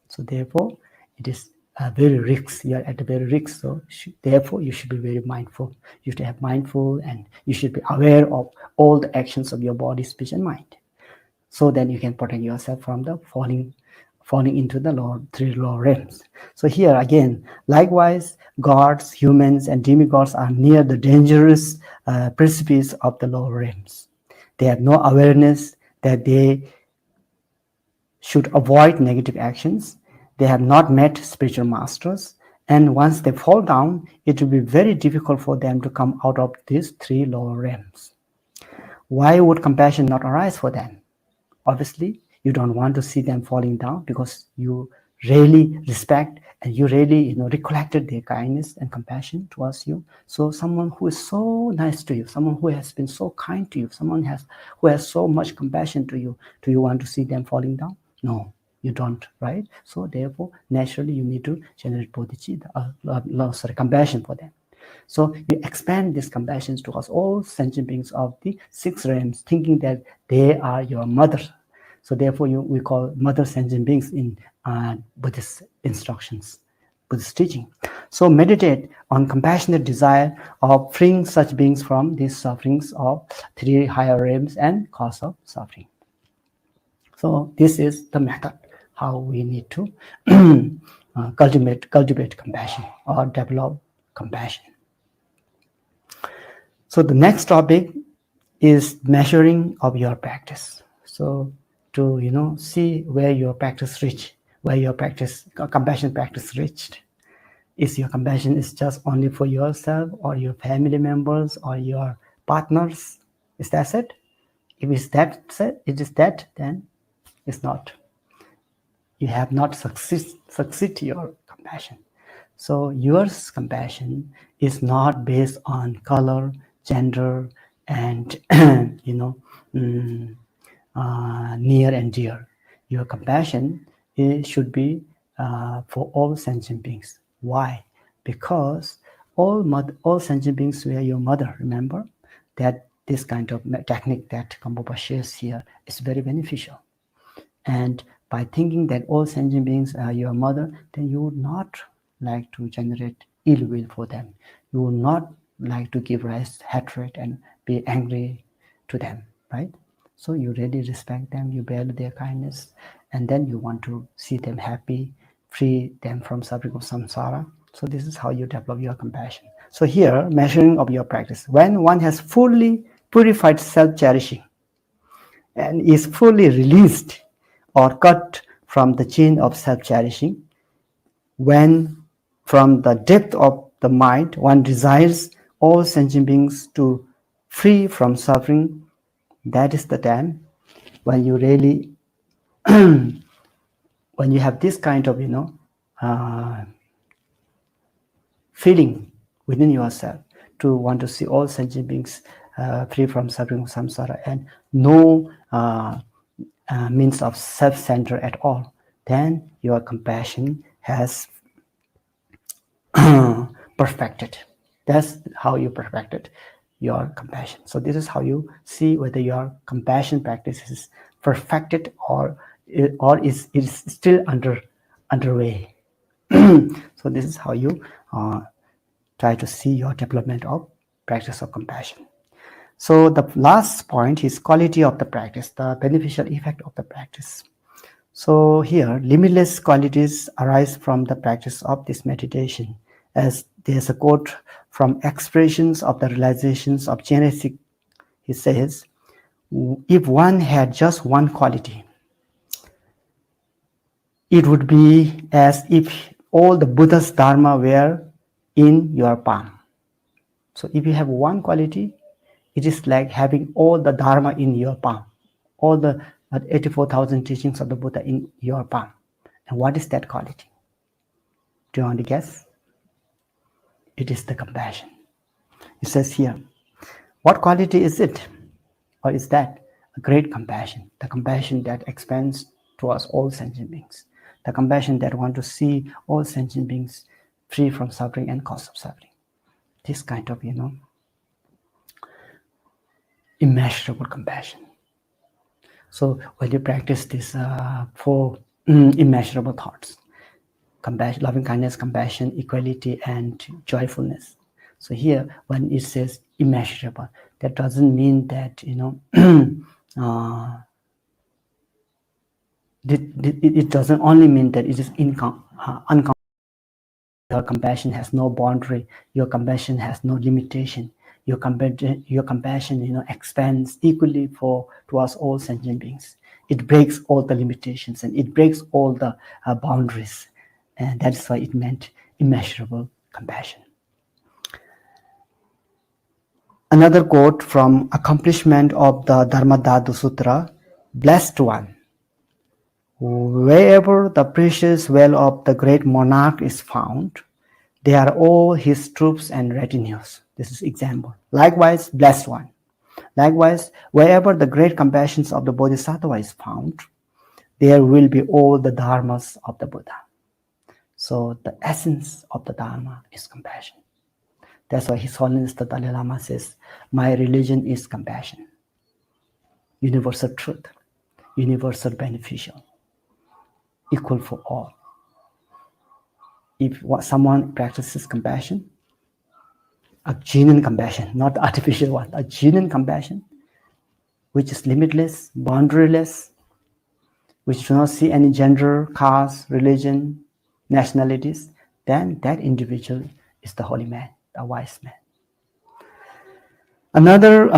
So therefore, it is a very risk. You are at a very risk. So therefore, you should be very mindful. You should have mindful, and you should be aware of all the actions of your body, speech, and mind. So then you can protect yourself from the falling into the 3 lower realms. So here again, likewise, gods, humans, and demigods are near the dangerous precipice of the lower realms. They have no awareness that they should avoid negative actions. They have not met spiritual masters, and once they fall down, it will be very difficult for them to come out of these 3 lower realms. Why would compassion not arise for them? Obviously, you don't want to see them falling down because you really respect and you really recollected their kindness and compassion towards you. So someone who is so nice to you, someone who has been so kind to you, someone who has so much compassion to you, do you want to see them falling down? No, you don't, right? So therefore, naturally, you need to generate bodhicitta, compassion for them. So you expand this compassion towards all sentient beings of the 6 realms, thinking that they are your mother. So therefore, we call mother sentient beings in Buddhist instructions, Buddhist teaching. So meditate on compassionate desire of freeing such beings from these sufferings of 3 higher realms and cause of suffering. So this is the method how we need to cultivate compassion or develop compassion. So the next topic is measuring of your practice. So to see where your practice reached, where your compassion practice reached. Is your compassion is just only for yourself or your family members or your partners? Is that it? If it is that, then it's not. You have not succeed your compassion. So your compassion is not based on color, gender, and near and dear. Your compassion should be for all sentient beings. Why? Because all sentient beings were your mother. Remember that this kind of technique that GAMPOPA shares here is very beneficial. And by thinking that all sentient beings are your mother, then you would not like to generate ill will for them. You would not like to give rise to hatred and be angry to them, right? So you really respect them, you value their kindness, and then you want to see them happy, free them from suffering of samsara. So this is how you develop your compassion. So here, measuring of your practice. When one has fully purified self-cherishing and is fully released or cut from the chain of self-cherishing, when from the depth of the mind one desires all sentient beings to free from suffering, that is the time when you really when you have this kind of feeling within yourself to want to see all sentient beings free from suffering of samsara and no means of self-center at all, then your compassion has perfected. That's how you perfected your compassion. So this is how you see whether your compassion practice is perfected or is still underway. So this is how you try to see your development of practice of compassion. So the last point is quality of the practice, the beneficial effect of the practice. So here, limitless qualities arise from the practice of this meditation. As there's a quote from Expressions of the Realizations of Genesis, he says, if one had just one quality, it would be as if all the Buddha's Dharma were in your palm. So if you have one quality, it is like having all the Dharma in your palm, all the 84,000 teachings of the Buddha in your palm. And what is that quality? Do you want to guess? It is the compassion. It says here, what quality is it? Or is that? A great compassion, the compassion that expands towards all sentient beings, the compassion that wants to see all sentient beings free from suffering and cause of suffering. This kind of, immeasurable compassion. So when you practice these 4 immeasurable thoughts, compassion, loving kindness, compassion, equality, and joyfulness. So here, when it says immeasurable, that doesn't mean that it doesn't only mean that it is unconditional. Your compassion has no boundary. Your compassion has no limitation. Your compassion, expands equally towards all sentient beings. It breaks all the limitations and it breaks all the boundaries, and that's why it meant immeasurable compassion. Another quote from Accomplishment of the Dharmadhatu Sutra: "Blessed one, wherever the precious well of the great monarch is found, they are all his troops and retinues." This is example. Likewise, blessed one. Likewise, wherever the great compassions of the Bodhisattva is found, there will be all the dharmas of the Buddha. So the essence of the Dharma is compassion. That's why His Holiness the Dalai Lama says, my religion is compassion, universal truth. universal beneficial, equal for all. If someone practices compassion, a genuine compassion, not the artificial one, a genuine compassion, which is limitless, boundaryless, which do not see any gender, caste, religion, nationalities, then that individual is the holy man, a wise man. Another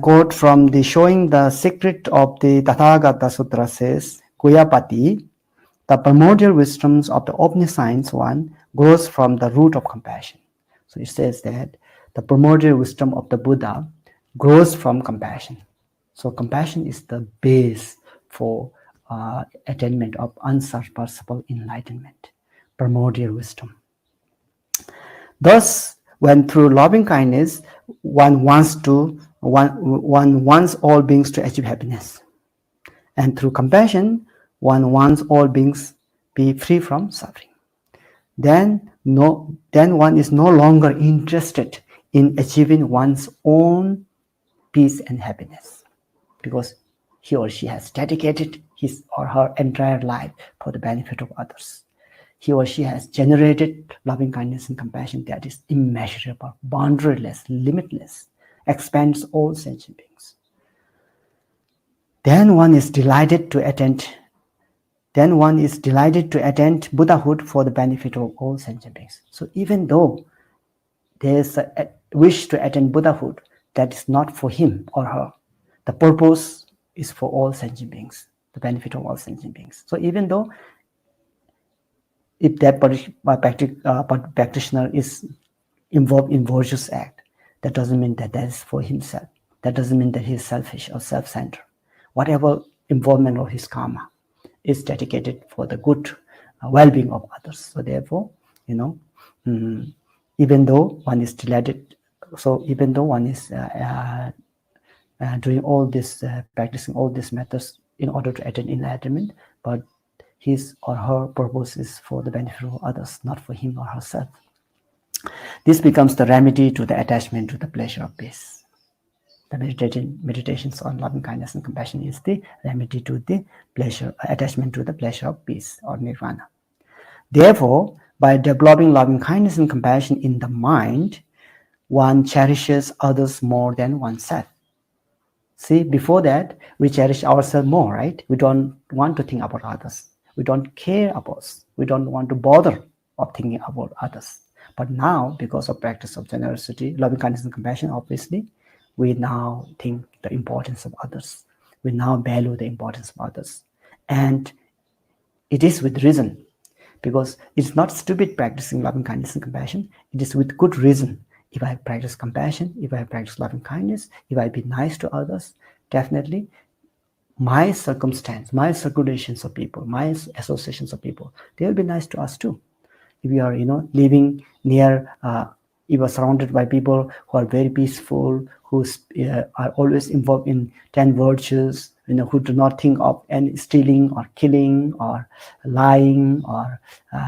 quote from the Showing the Secret of the Tathagata Sutra says, Kuyapati, the primordial wisdoms of the omniscience one grows from the root of compassion. So it says that the primordial wisdom of the Buddha grows from compassion. So compassion is the base for attainment of unsurpassable enlightenment, primordial wisdom. Thus, when through loving kindness one wants all beings to achieve happiness, and through compassion one wants all beings be free from suffering, then one is no longer interested in achieving one's own peace and happiness, because he or she has dedicated his or her entire life for the benefit of others. He or she has generated loving kindness and compassion that is immeasurable, boundaryless, limitless, expands all sentient beings. Then one is delighted to attain Buddhahood for the benefit of all sentient beings. So even though there is a wish to attain Buddhahood, that is not for him or her. The purpose is for all sentient beings, the benefit of all sentient beings. So even though if that practitioner is involved in virtuous act, that doesn't mean that is for himself. That doesn't mean that he is selfish or self-centered. Whatever involvement of his karma is dedicated for the good well-being of others. So therefore, even though one is delighted, so even though one is doing all this, practicing all these methods in order to attain enlightenment, but his or her purpose is for the benefit of others, not for him or herself. This becomes the remedy to the attachment to the pleasure of peace. The meditations on loving kindness and compassion is the remedy to the attachment to the pleasure of peace or nirvana. Therefore, by developing loving kindness and compassion in the mind, one cherishes others more than oneself. See, before that, we cherish ourselves more, right? We don't want to think about others. We don't care about us. We don't want to bother of thinking about others. But now, because of practice of generosity, loving kindness and compassion, obviously, we now think the importance of others. We now value the importance of others. And it is with reason, because it's not stupid practicing loving kindness and compassion. It is with good reason. If I practice compassion, if I practice loving kindness, if I be nice to others, definitely my circumstance, my circulations of people, my associations of people, they will be nice to us too. If you are, living near, you are surrounded by people who are very peaceful, who are always involved in 10 virtues, who do not think of any stealing or killing or lying or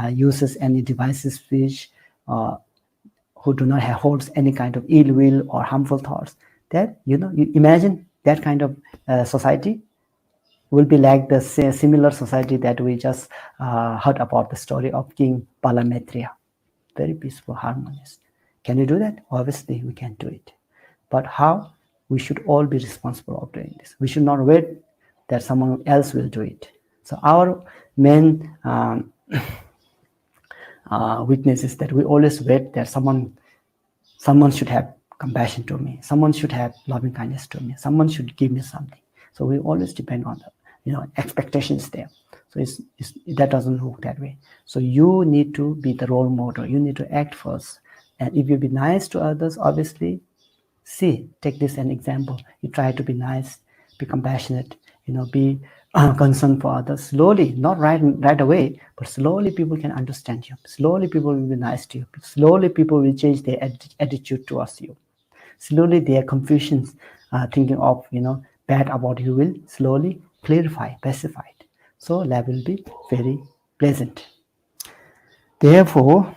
uses any devices which who do not holds any kind of ill will or harmful thoughts, that you imagine that kind of society will be like the similar society that we just heard about, the story of King Palametriya. Very peaceful, harmonious. Can you do that? Obviously we can do it. But how? We should all be responsible of doing this. We should not wait that someone else will do it. So our main weakness is that we always wait that someone should have compassion to me, someone should have loving kindness to me, someone should give me something. So we always depend on the expectations there. So that doesn't work that way. So you need to be the role model. You need to act first. And if you be nice to others, obviously, take this as an example. You try to be nice, be compassionate, be concerned for others. Slowly, not right away, but slowly people can understand you. Slowly people will be nice to you. Slowly people will change their attitude towards you. Slowly their confusions, thinking of bad about you, will slowly clarify, pacified. So that will be very pleasant. Therefore,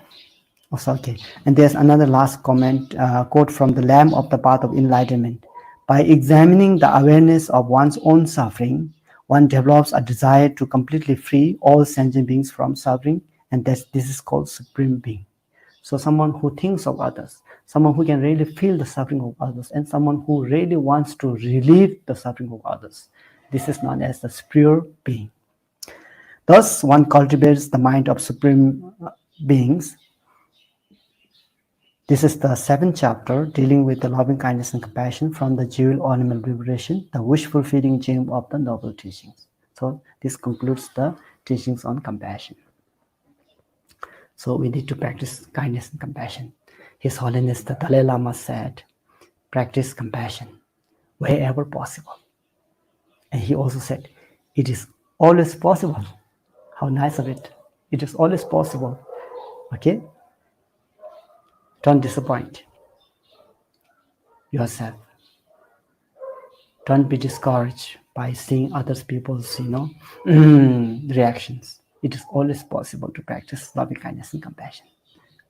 and there's another last quote from the Lamb of the Path of Enlightenment. By examining the awareness of one's own suffering, one develops a desire to completely free all sentient beings from suffering, and this is called supreme being. So someone who thinks of others, someone who can really feel the suffering of others, and someone who really wants to relieve the suffering of others. This is known as the superior being. Thus, one cultivates the mind of supreme beings. This is the 7th chapter dealing with the loving kindness and compassion from the jewel ornament liberation, the wish-fulfilling gem of the noble teachings. So this concludes the teachings on compassion. So we need to practice kindness and compassion. His Holiness the Dalai Lama said, practice compassion wherever possible. And he also said, it is always possible. How nice of it. It is always possible. Okay? Don't disappoint yourself. Don't be discouraged by seeing other people's, reactions. It is always possible to practice loving kindness and compassion.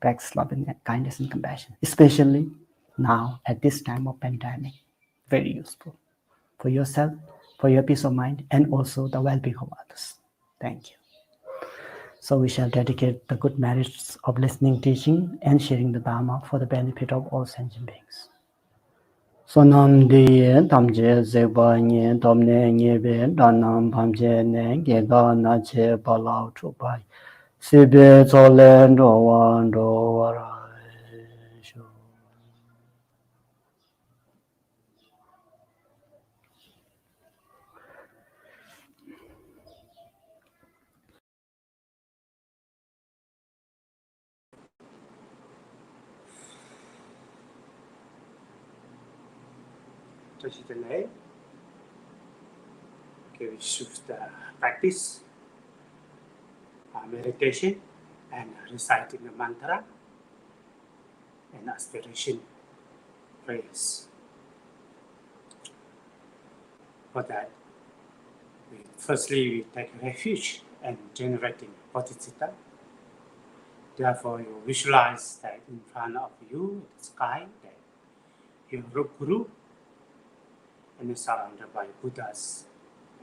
Practice loving kindness and compassion, especially now at this time of pandemic. Very useful for yourself, for your peace of mind, and also the well-being of others. Thank you. So we shall dedicate the good merits of listening, teaching, and sharing the Dharma for the benefit of all sentient beings. Sonam diye tamje zeba nye domne nye be danam pamje ne geda na che balau chupai sibe zolen do wan do wara shu. Today, we should practice meditation and reciting the mantra and aspiration prayers. For that, firstly we take refuge and generating bodhicitta. Therefore, you visualize that in front of you, the sky, that your Guru, and surrounded by Buddhas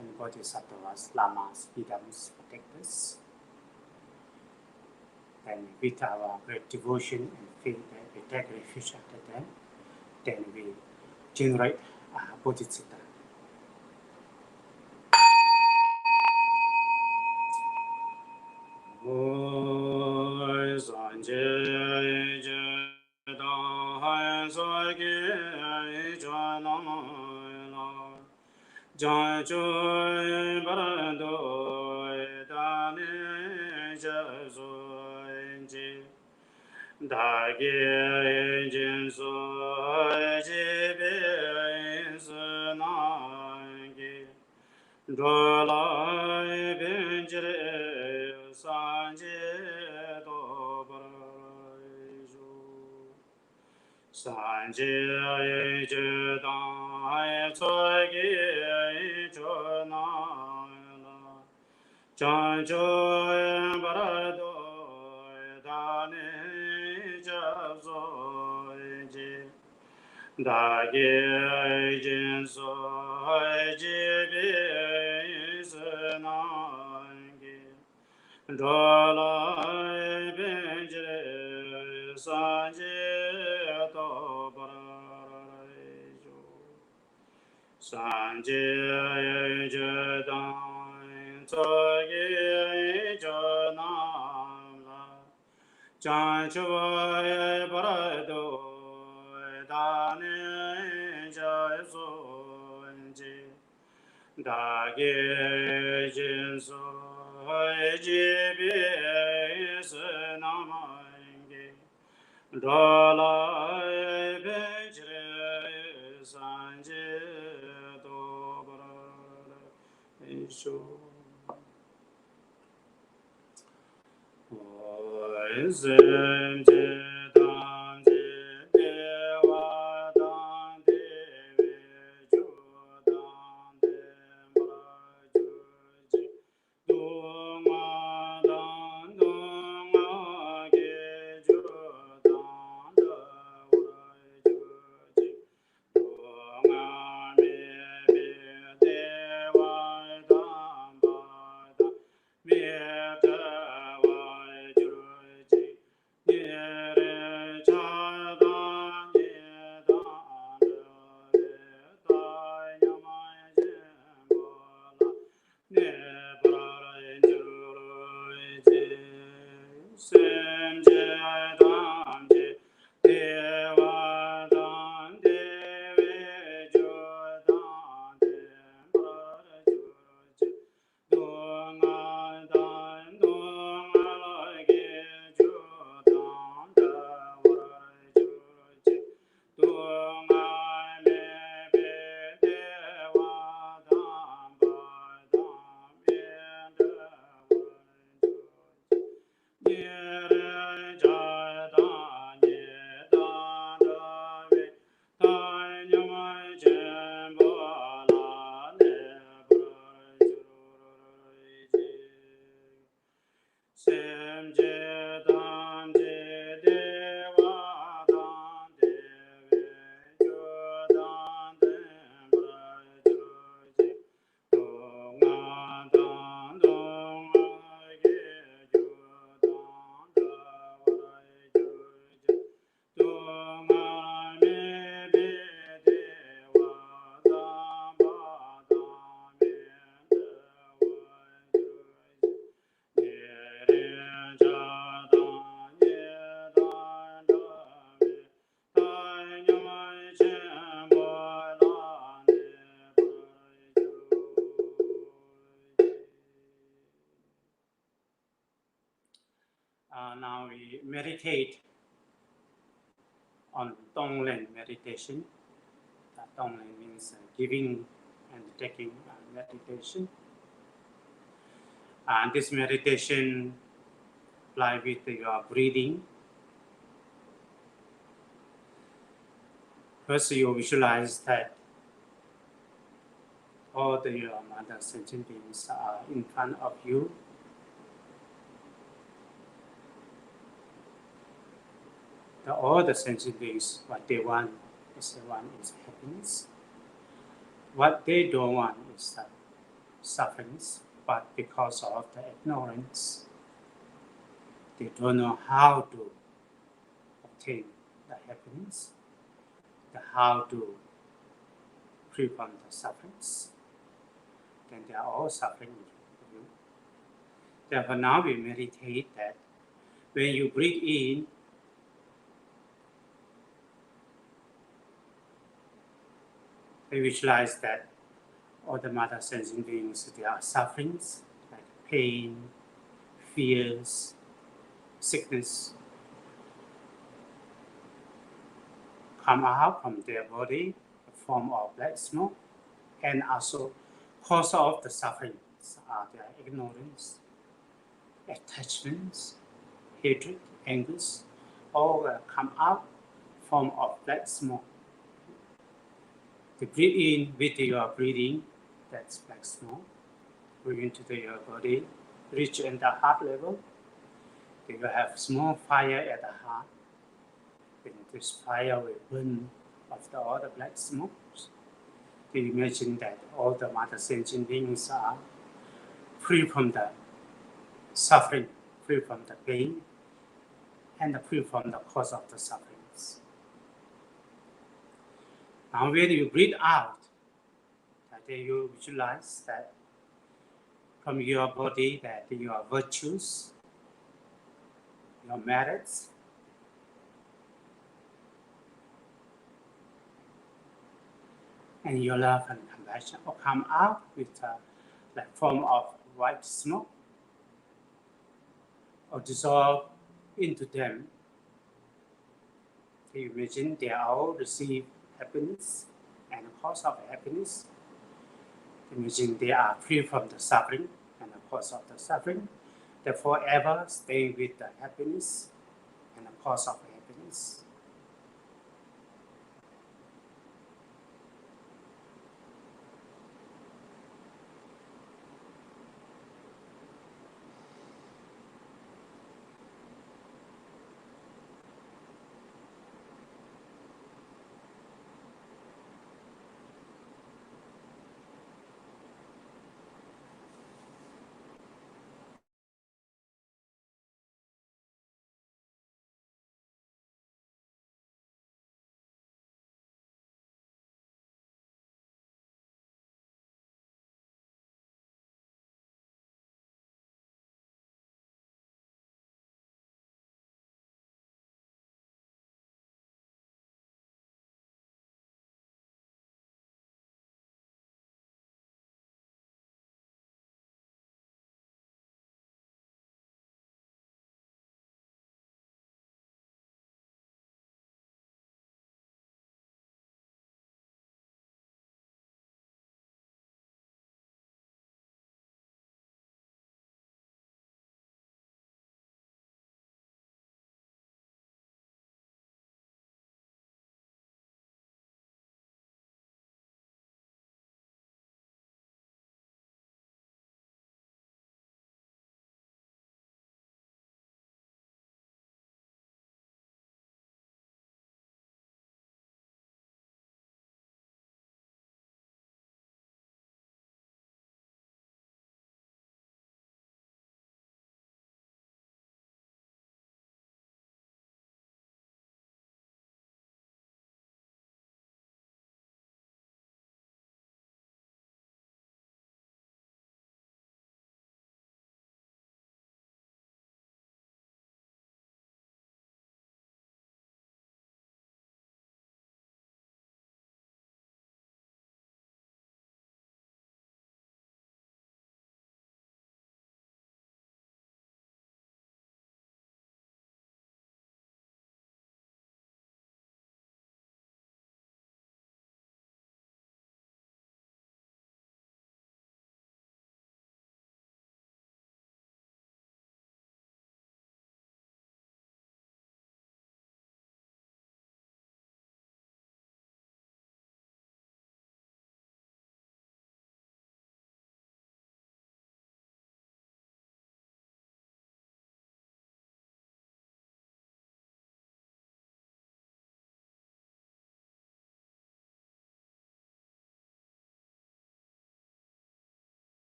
and Bodhisattvas, Lamas, Idams, protectors. And with our great devotion and faith that we take refuge after them, then we generate bodhicitta. meditate on Tonglen meditation. Tonglen means giving and taking meditation. And this meditation apply with your breathing. First, you visualize that all your mother sentient beings are in front of you. All the sentient beings, what they want is happiness. What they don't want is sufferings, but because of the ignorance, they don't know how to obtain the happiness, how to free from the sufferings. Then they are all suffering with you. Therefore, now we meditate that when you breathe in, we visualize that all the mother sentient beings, they are sufferings like pain, fears, sickness, come out from their body, in the form of black smoke, and also cause of the sufferings are their ignorance, attachments, hatred, angers, all will come out form of black smoke. To breathe in with your breathing, that's black smoke. Breathe into your body, reach in the heart level. You will have small fire at the heart. Then this fire will burn after all the black smokes. You imagine that all the mother sentient beings are free from the suffering, free from the pain, and free from the cause of the sufferings. Now when you breathe out, that you visualize that from your body that your virtues, your merits, and your love and compassion will come out with the form of white smoke or dissolve into them. You imagine they all receive happiness and the cause of happiness. Imagine they are free from the suffering and the cause of the suffering. They forever stay with the happiness and the cause of happiness.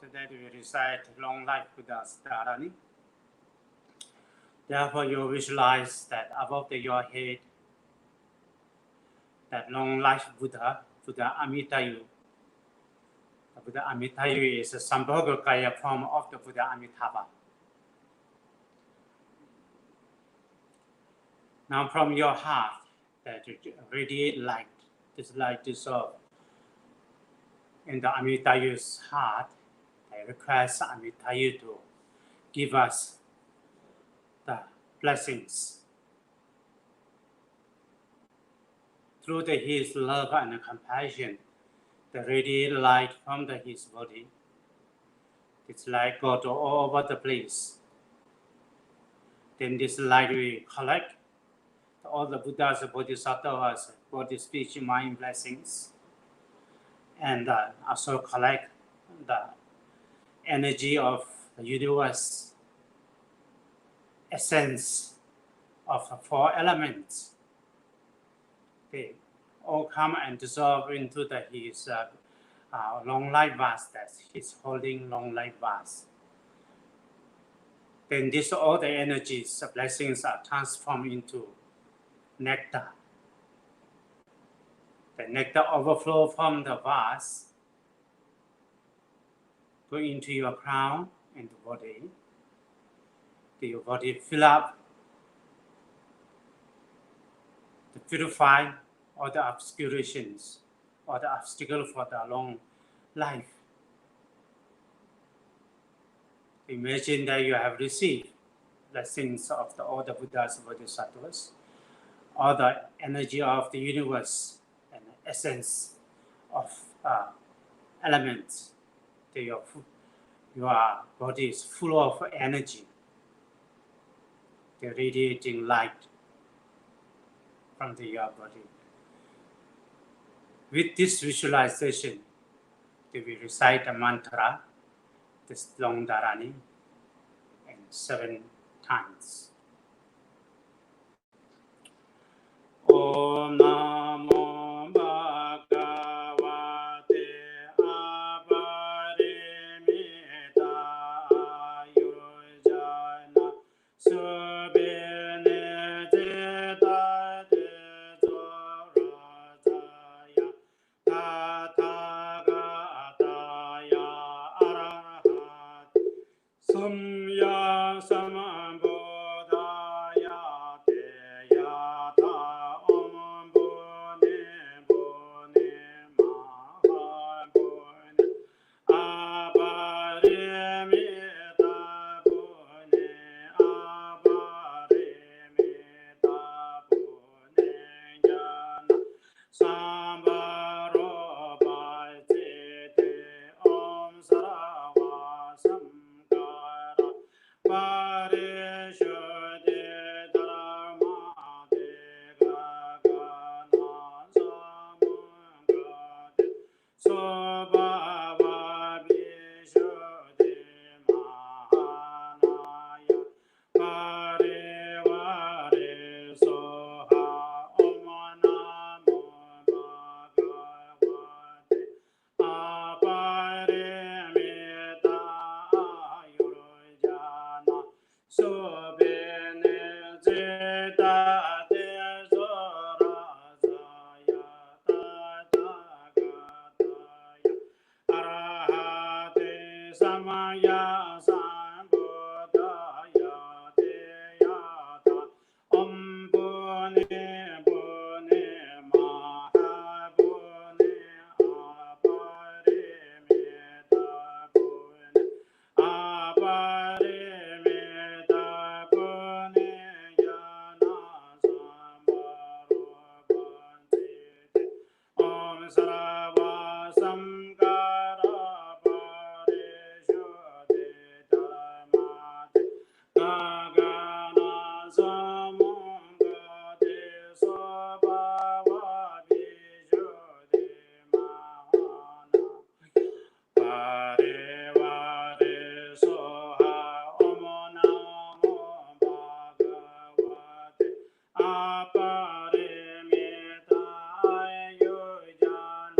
Today we recite long life Buddha's Dharani. Therefore, you visualize that above your head, that long life Buddha, Buddha Amitayu. The Buddha Amitayu is a Sambhoga Kaya form of the Buddha Amitabha. Now from your heart, that radiate light, this light dissolve in the Amitayu's heart. I request Amitayu to give us the blessings through his love and compassion. The radiate light from his body. This light go to all over the place. Then this light we collect all the Buddhas, Bodhisattvas, body, speech, mind blessings, and also collect the energy of the universe, essence of the 4 elements. They all come and dissolve into his long light vase that he's holding long light vase. Then all the energies, the blessings are transformed into nectar. The nectar overflow from the vase, go into your crown and the body. Your body fill up, to purify all the obscurations, or the obstacle for the long life. Imagine that you have received blessings of all the Buddhas, Bodhisattvas, all the energy of the universe and essence of elements. Your body is full of energy. The radiating light from your body. With this visualization, we recite a mantra, this long dharani, and 7 times. Om Namo Bhagavate Aparimita Subhine Jeta Dezorataya Tathagataya Arahat Samya Sambuddhaya Teyata Om Bune Bune Mahabune Aparimita Bune Aparimita Bune Jana Sambaro Bhaitite Om Sarava Samkara Parishuddhi Dharma Degagana Samungati Sobhava Vishuddhi Mahanaya Parivare Soha Om Namo Bhagavate Aparimita Ayurjana Subhine Jeta Dezorataya Tathagataya Arahate Samaya Sambuddhaya Teyata Om Bune Bune Mahabune Aparimita Bune Aparimita Bune Jana Sambaro Bhaitite Om Sarava Samkara Parishuddhi Dharma Degagana Samungati Sobhava Vishuddhi Mahana Parivare Soha Om Namo Bhagavate Aparimita Ayurjana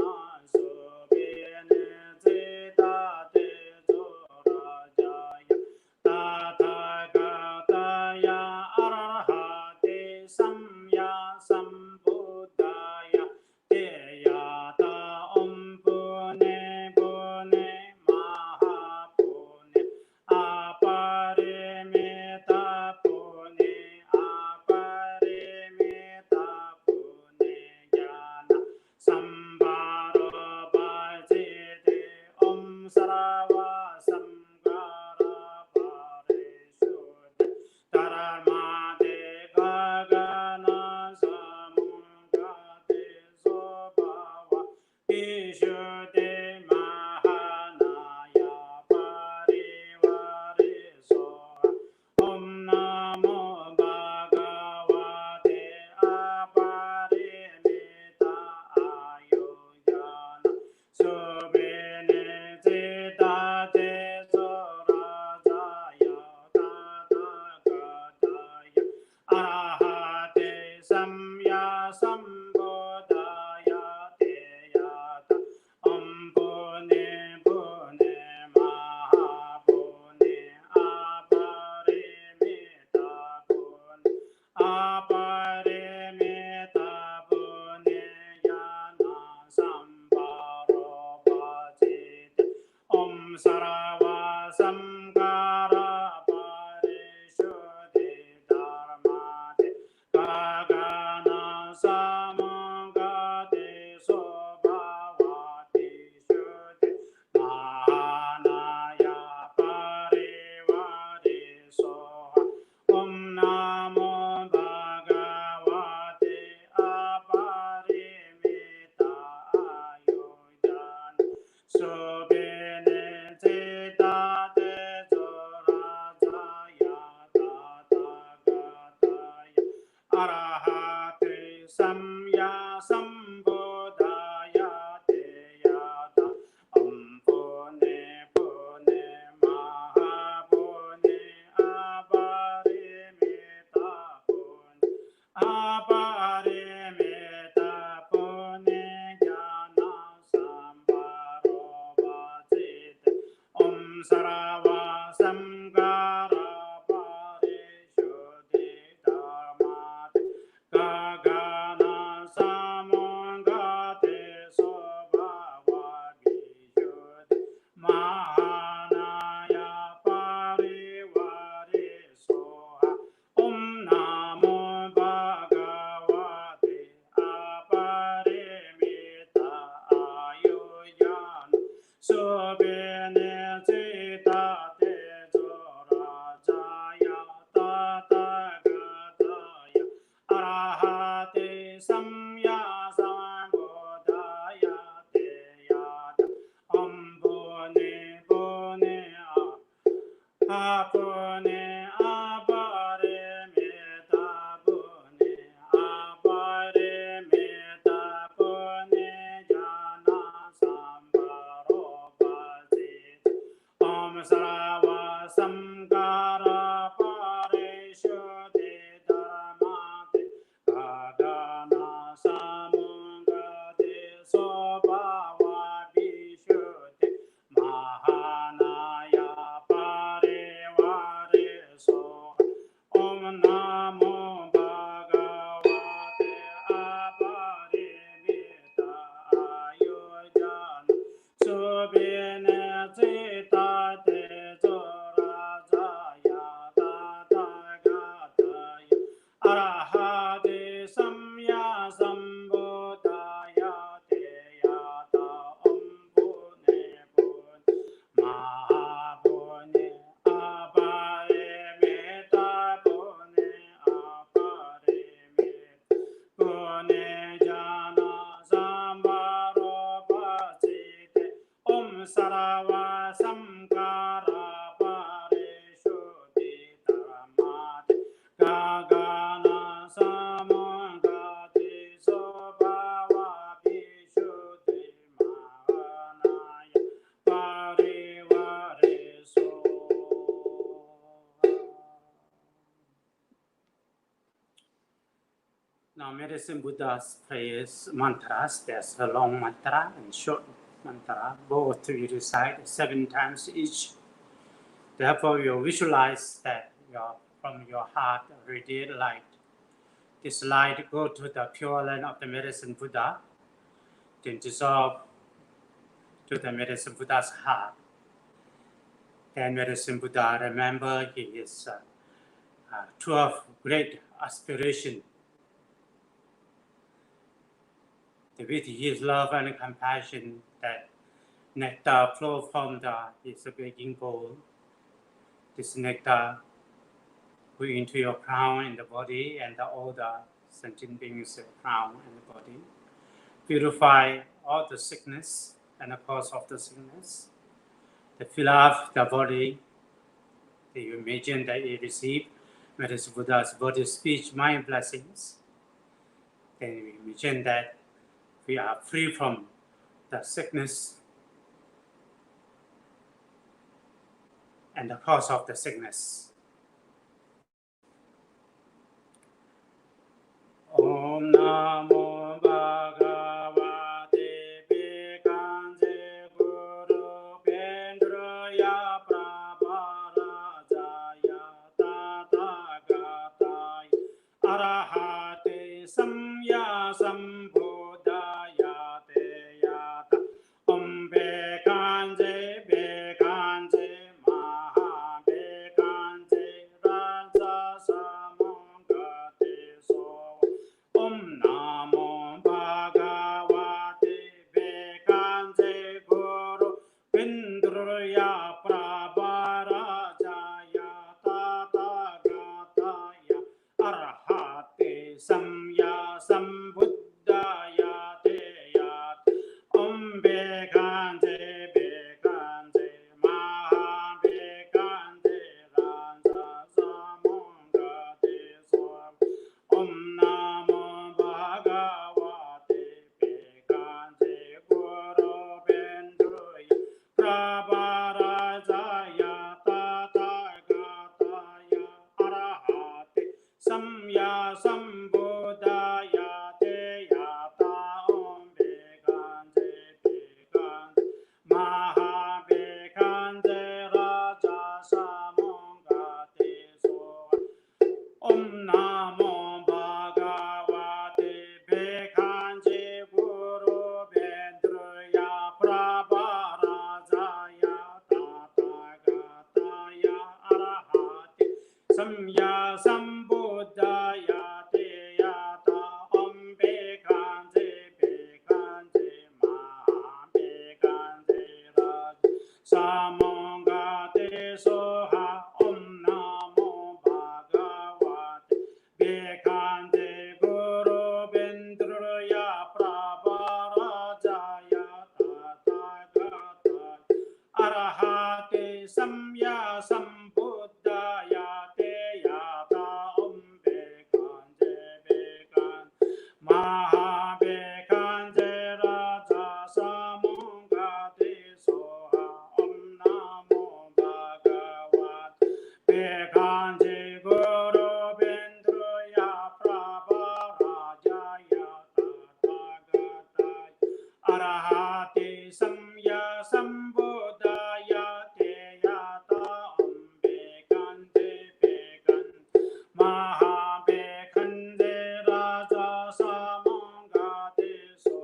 aparimita punyayana sambharo bhajite Om Sarava Samkara Parishuddhi Dharmate Gagana Samangate Sobhavati Shuddhi Mahanaya Parivari Soha Om Namo Bhagavate Aparimita Ayodhan Subhine Teta Tejorajaya Tatagataya Arahate Samya Sambuddhaya Teyata Ampune Pune Mahabune Aparimita Pune Aparimita Pune Jnana Sambharo Bhajite Om Sarava Samkara Parishuddhi Dharmate Gagana Samangate Sobhavati Shuddhi Mahanaya Parivari Soha Om Namo Bhagavate Aparimita Ayodhan Subhine Cita Tejorajaya Tatagataya Arahate Samya Sambuddhaya Teyata Ampune Pune Apune Aparimita Pune Aparimita Pune Jnana Sambharo Bhajite Om Sarava Samkara Parishuddhi Dharmate Gagana Samangate Sobhavati Shuddhi Mahanaya Parivari Soha Om Namo Bhagavate Aparimita Ayodhan Subhine Cita Tejorajaya Tatagataya Arahate Samya Sambuddhaya Teyata Ampune Pune Mahabune Aparimita Pune Aparimita Pune Jnana Sambharo Bhajite Om Sarava Samkara Parishuddhi Dharmate Gagana Samangate Sobhavati Shuddhi Mahanaya Parivari Soha. Now, Medicine Buddha's prayers, mantras, there's a long mantra and short mantra, both to be recited 7 times each. Therefore, you visualize that from your heart radiate light. This light go to the pure land of the Medicine Buddha, then dissolve to the Medicine Buddha's heart. Then Medicine Buddha, remember, he is 12 great aspiration. With his love and compassion, that nectar flow from his begging bowl. This nectar go into your crown and the body, and all the sentient beings' crown and the body. Purify all the sickness and the cause of the sickness. To fill up the body, you imagine that you receive Medicine Buddha's body, speech, mind blessings. Then you imagine that we are free from the sickness and the cause of the sickness. Om Namo Bhagavate Bhikkhanse Guru Pendraya Prabharajaya Tatagataya Arahate Samya Sambuddhaya Te Yata Om Bekanje Bekanje Maha Bekanje Raja Samangate So Om Namo Bhagavate Bekanje Guru Vindruya Prabharajaya Tathagata Arahate Samya Sambuddhaya Te Yat Om Bekanje Bekanje Maha Bekanje Raja Samangate Swam Om Namo Bhagavate Bekanje Guru Bendruya Prabharajaya Tathagata Arahate Samya Sambuddhaya Te Yata Om Bekanje Bekanje Maha Bekanje Raja Samangate So Om Namo Bhagavate Bekanje Guru Bendruya Prabharajaya Tathagata Arahate Samya Sambuddhaya Te Yata Om Bekanje Bekanje Maha Bekanje Raja Samangate Soha Om Namo Bhagavate Bekanje Guru Bendruya Prabharajaya Tathagata Arahate Samya Sambuddhaya Te Yata Om Bekanje Bekanje Maha Bekanje Raja Samangate Soha Om Namo Bhagavate Bekanje Guru Bendruya Prabharajaya Tathagata Arahate Samya Sambuddhaya Te Yata Om Bekanje Bekanje Maha Bekanje Raja Samangate So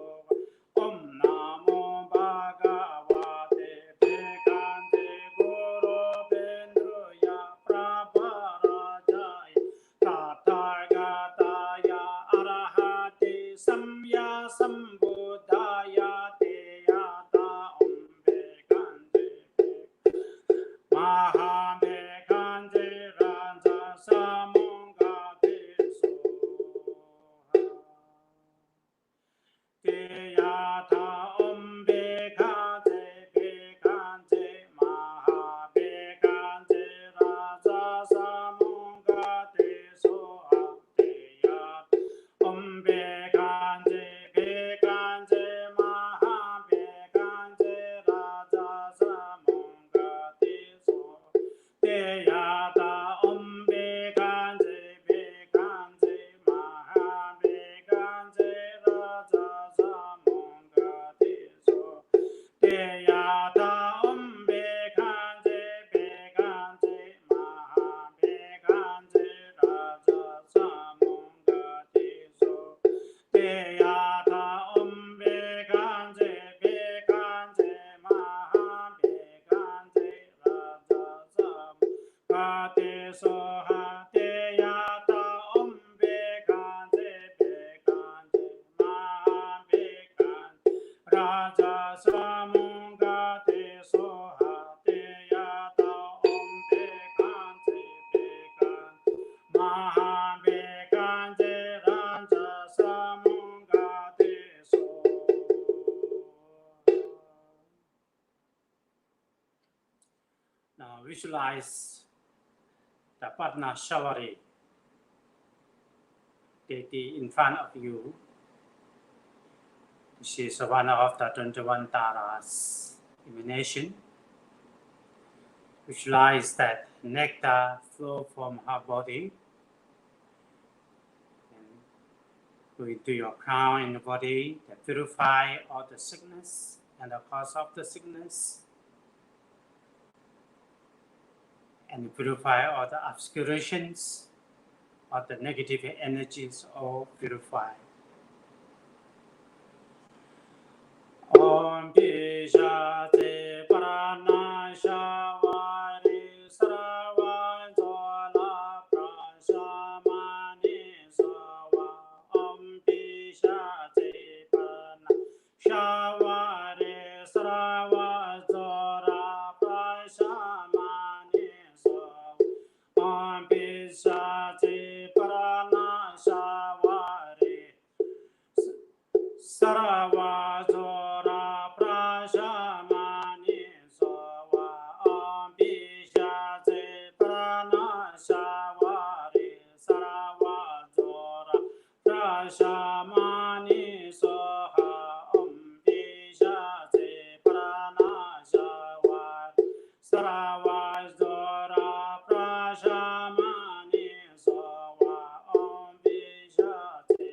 Om Namo Bhagavate Bekanje Guru Bendruya Prabharajaya Tathagata Arahate Samya Sambuddhaya Te Yata Om Bekanje Maha Bekanje Raja Samangate Soha Te Yata Om Bekanje Bekanje Maha Bekanje Raja Samangate Soha Te Yata Om Bekanje Bekanje Maha Bekanje Raja Samangate Soha Te Yata Om Bekanje Bekanje Maha Bekanje Raja Samangate So Te Yata Om Bekanje Bekanje Maha Bekanje Raja Samangate So Te Yata Om Bekanje Bekanje Maha Bekanje Raja Samangate Soha Te Yata Om Bekanje Bekanje Maha Bekanje Raja Samangate Soha Te Yata Om Bekanje Bekanje Maha Bekanje Raja Samangate Soha. Now visualize the Padmashavari deity in front of you. She is one of the 21 Taras emanation. Visualize that nectar flow from her body and go into your crown in the body that purify all the sickness and the cause of the sickness, and purify all the obscurations of the negative energies all purified. Om Pishate Paranashavari Sarava Zola Prashamani Sava Om Pishate Paranashavari Sarava Zola Prashamani Sava Om Pishate Paranashavari Sarava Zora Prashamani Sava Om Pishate Pranashavari Sarava Zora Prashamani Soha Om Pishate Pranashavari Sarava Zora Prashamani Soha Om Pishate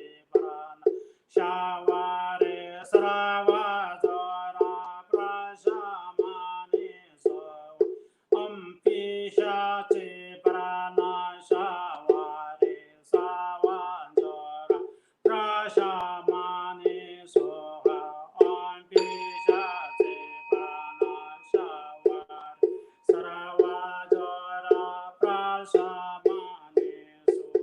Shavari Sarava Zara Prashamani Sava Om Pishate Pranashavari Sava Zara Prashamani Soha Om Pishate Pranashavari Sarava Zara Prashamani Soha.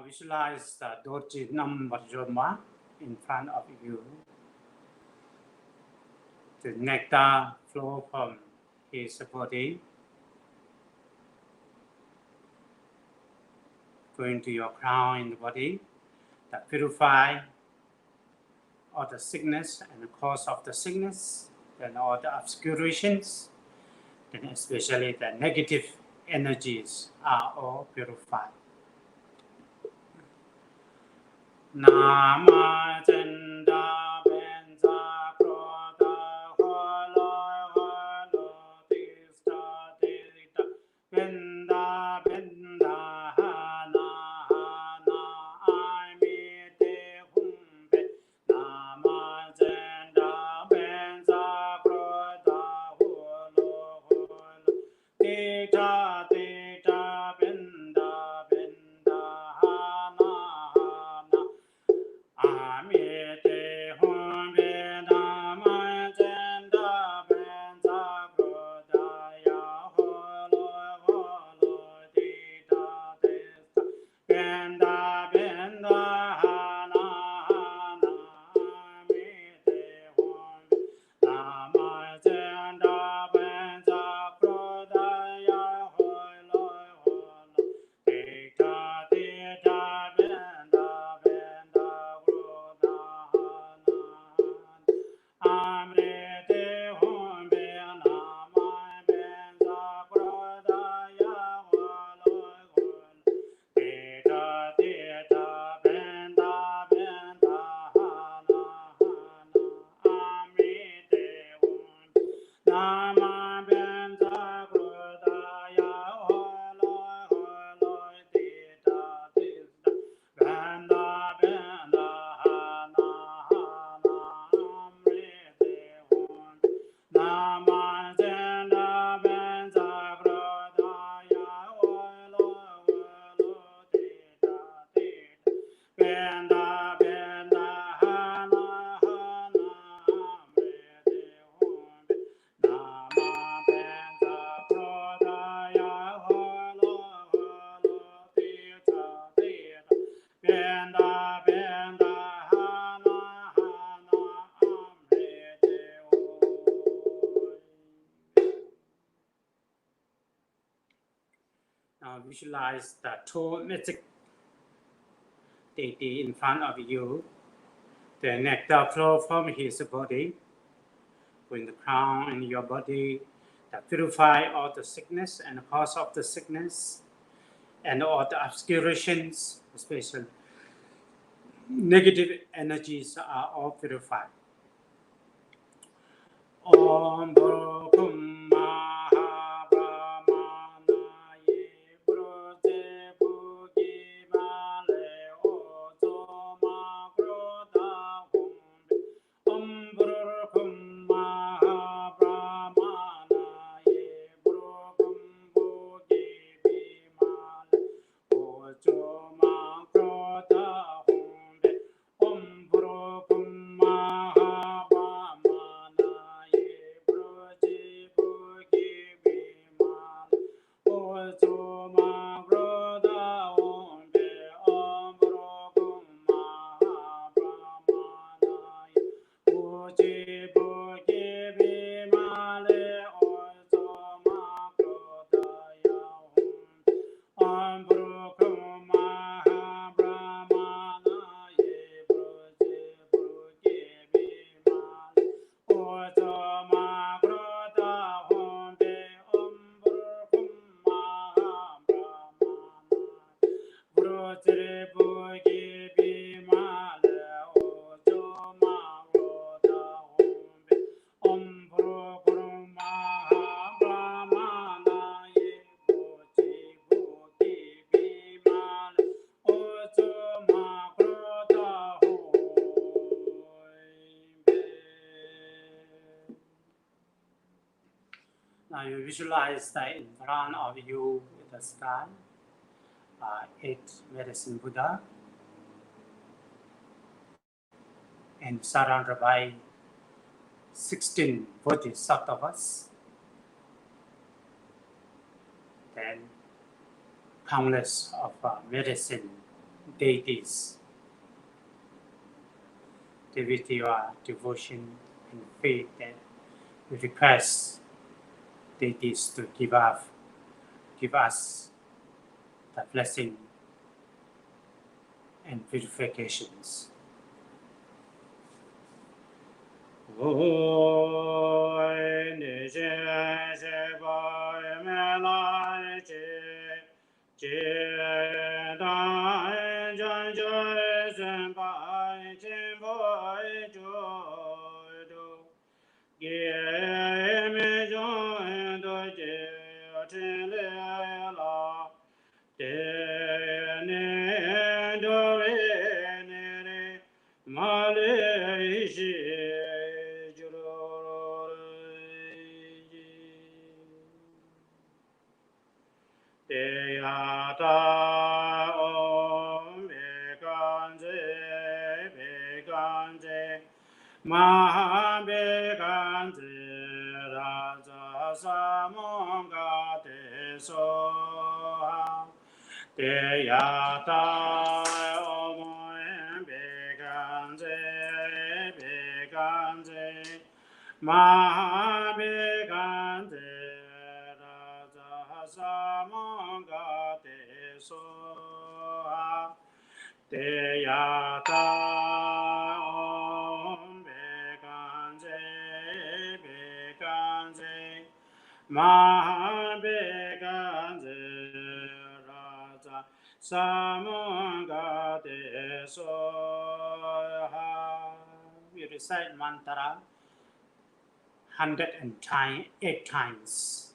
Visualize the Dorji number Joma in front of you. The nectar flow from his body, going to your crown in the body, that purify all the sickness and the cause of the sickness, then all the obscurations, and especially the negative energies are all purified. Nama Chanda Benza Proda Holo Holo Tista Tita Benda Benda Hana Hana Aimite Humbe Nama Chanda Benza Proda Holo Holo Tita Tita Benda Benda Hana Hana Amite Humbe Nama Chanda Benza Prodaya Holo Holo Tita Tista Benda Benda Hana Hana Amite Humbe Nama Chanda Benza Prodaya Holo Holo Tita Tita Benda Benda Amrite Humbe Nama Benza Prodaya Holo Holo Tita Tita Benda Benda Hana Hana Amrite Humbe Nama Benza Prodaya Holo Holo Tita Tita Benda Benda Hana Hana Amrite Humbe Nama Chanda Benza Prodaya Holo Holo Tita Tita Benda Benda Hana Hana Amrite Humbe Nama Benza Prodaya Holo Holo Tita Tita Benda Benda Hana Hana Amrite Humbe. Now visualize the two magic deity in front of you. The nectar flow from his body, in the crown in your body, that purify all the sickness and the cause of the sickness, and all the obscurations, especially negative energies are all purified. Om Bhurkum Maha Brahmanaye Brute Bhugi Male Ozo Ma Kroda Humbe Om Bhurkum Maha Brahmanaye You visualize that in front of you in the sky, 8 medicine Buddha, and surrounded by 16 Bodhisattvas, then countless of medicine deities. With your devotion and faith that we request deities to give us the blessing and purifications. We recite mantra 108 times.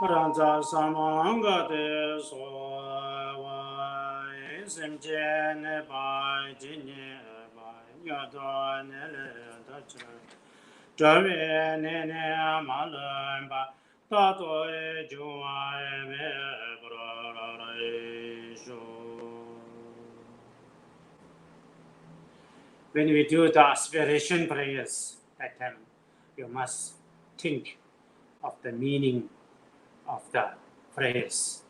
Ranza samanga de so wa simje ne ba jinye ba ya do ne le da cha zhe ne ne ma le ba da do e ju wa e me bra ra e shu. When we do the aspiration prayers, that time you must think of the meaning of the phrase.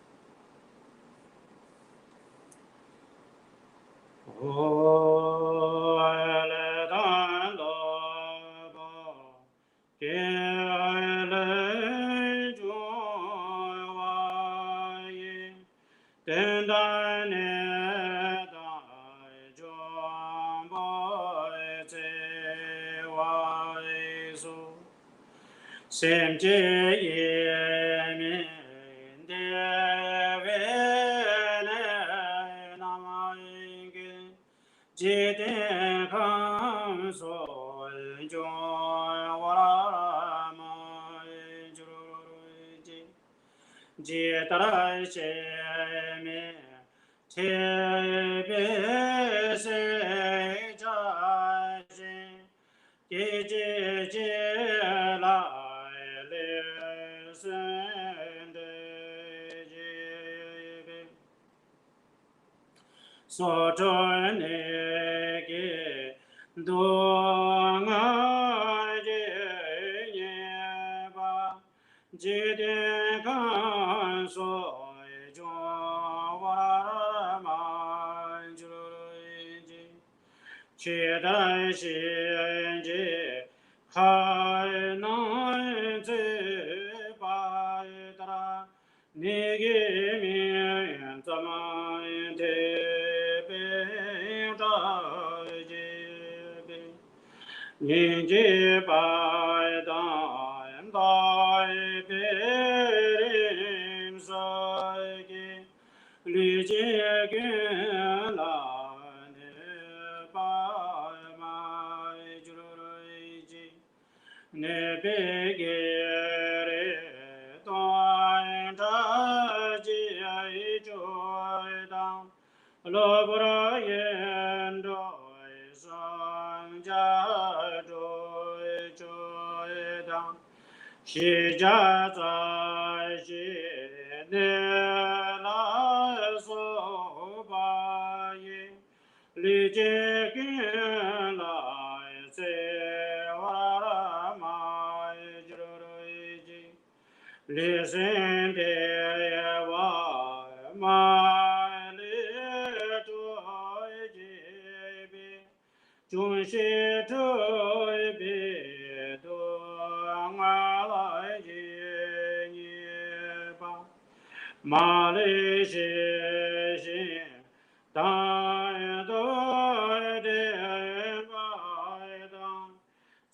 So join again, do nga je ba je de gan so jo wa ma ju ji che dai shi ji hai na ze ba tra ni ge mi ta ma de Ninji bai dai dai perim sai ki li je gen la ne bai mai jurui ji ne be ge re dai da ji ai joy dang lo bra yen doi sang ja doi joy dang shi ja zai shi ne la so ba yi li je gen la se wa ra ma ji ro ji li sen de wa ma Jun shi zhe bi du nga lai ji ni ba ma li shi xin dan du de ba dang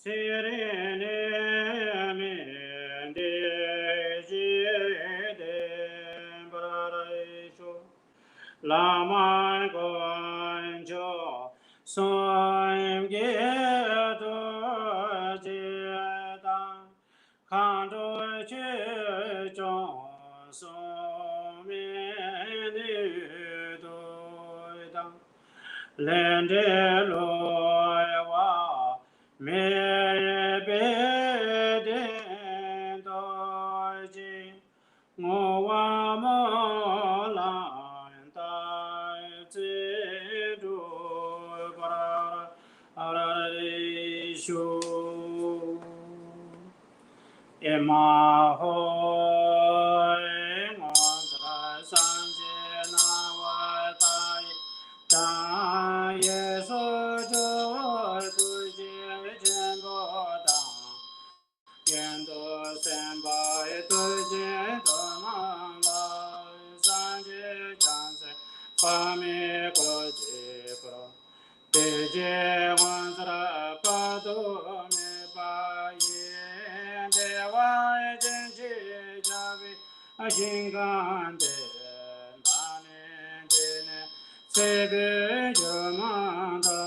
qi ri ni min de ji de ba rai shu LAMA guan jiu sun ge du jie dang kan zhu qi zhong sun min ni du dang len de lu wa me be de du ji ngo wa mo la Emma hoi ngon tra san jie na wa tai ta ye su jo tu jie chen bo dang yan do sen ba ye tu jie do na la san jie chan se pa mi ko jie pro Deje Wansara Pado Me Paye Dewa Jenji Javi Ashingande Nane Dene Sebe Jomanda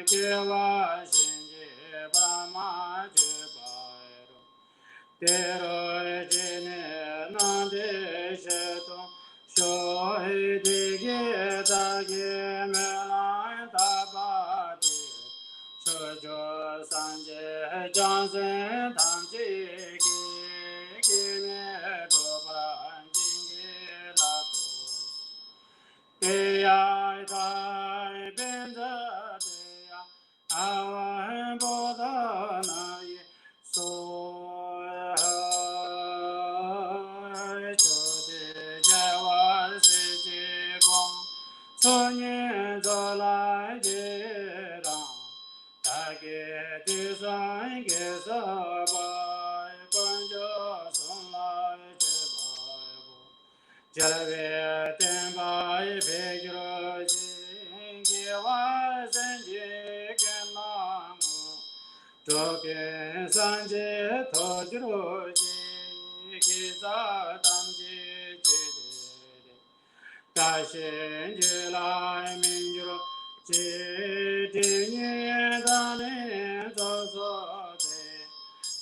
Kewa Shinji Brahma Jibairo Tero Jine Nande Sheto Shoy Dige Dage Melai Tabati Sojo Sanje Johnson Tamji Kime Dobra Jingi Lato Deya Dai Benza Deya Awa Boda Naye So Chode Jawa Seji Gong Chonyi Zola Gera Tage Design Gesa Bai Konjo Sonla Jebai Jave Tembai Pegro Jingi Wazenji Kenamu Toke Sanje Tojiro Giza Tamji Jide Dashen Jilai Minjuro Jidinye Dane Zozo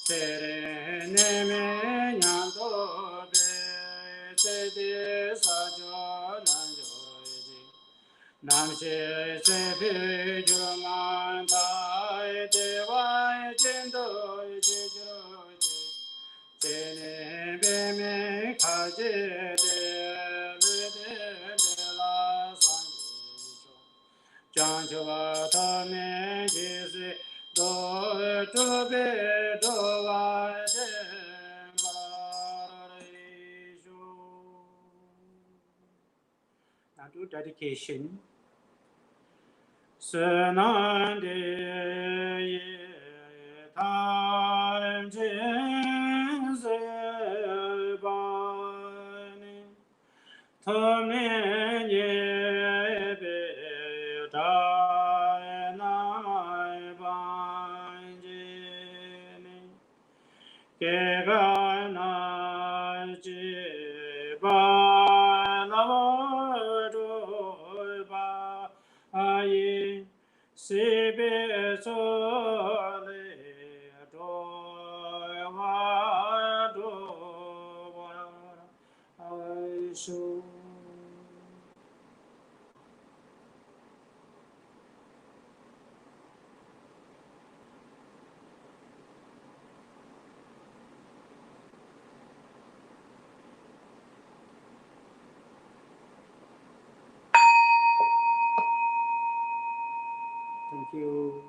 Tere Neme Nyanto Be Sede Sajo Nanjoji Namshe Sepi Juman Tai Devai Jendo Jijoji Tene Beme Kaje De La Sanjicho Janjova Tame Jisi Do Tobe Do Vade Now do dedication. Senande time jinse bani tome ye be dai nai banjini ke ga na ji ba la do ba ai Sebe sole do wa do wa I show. Thank you.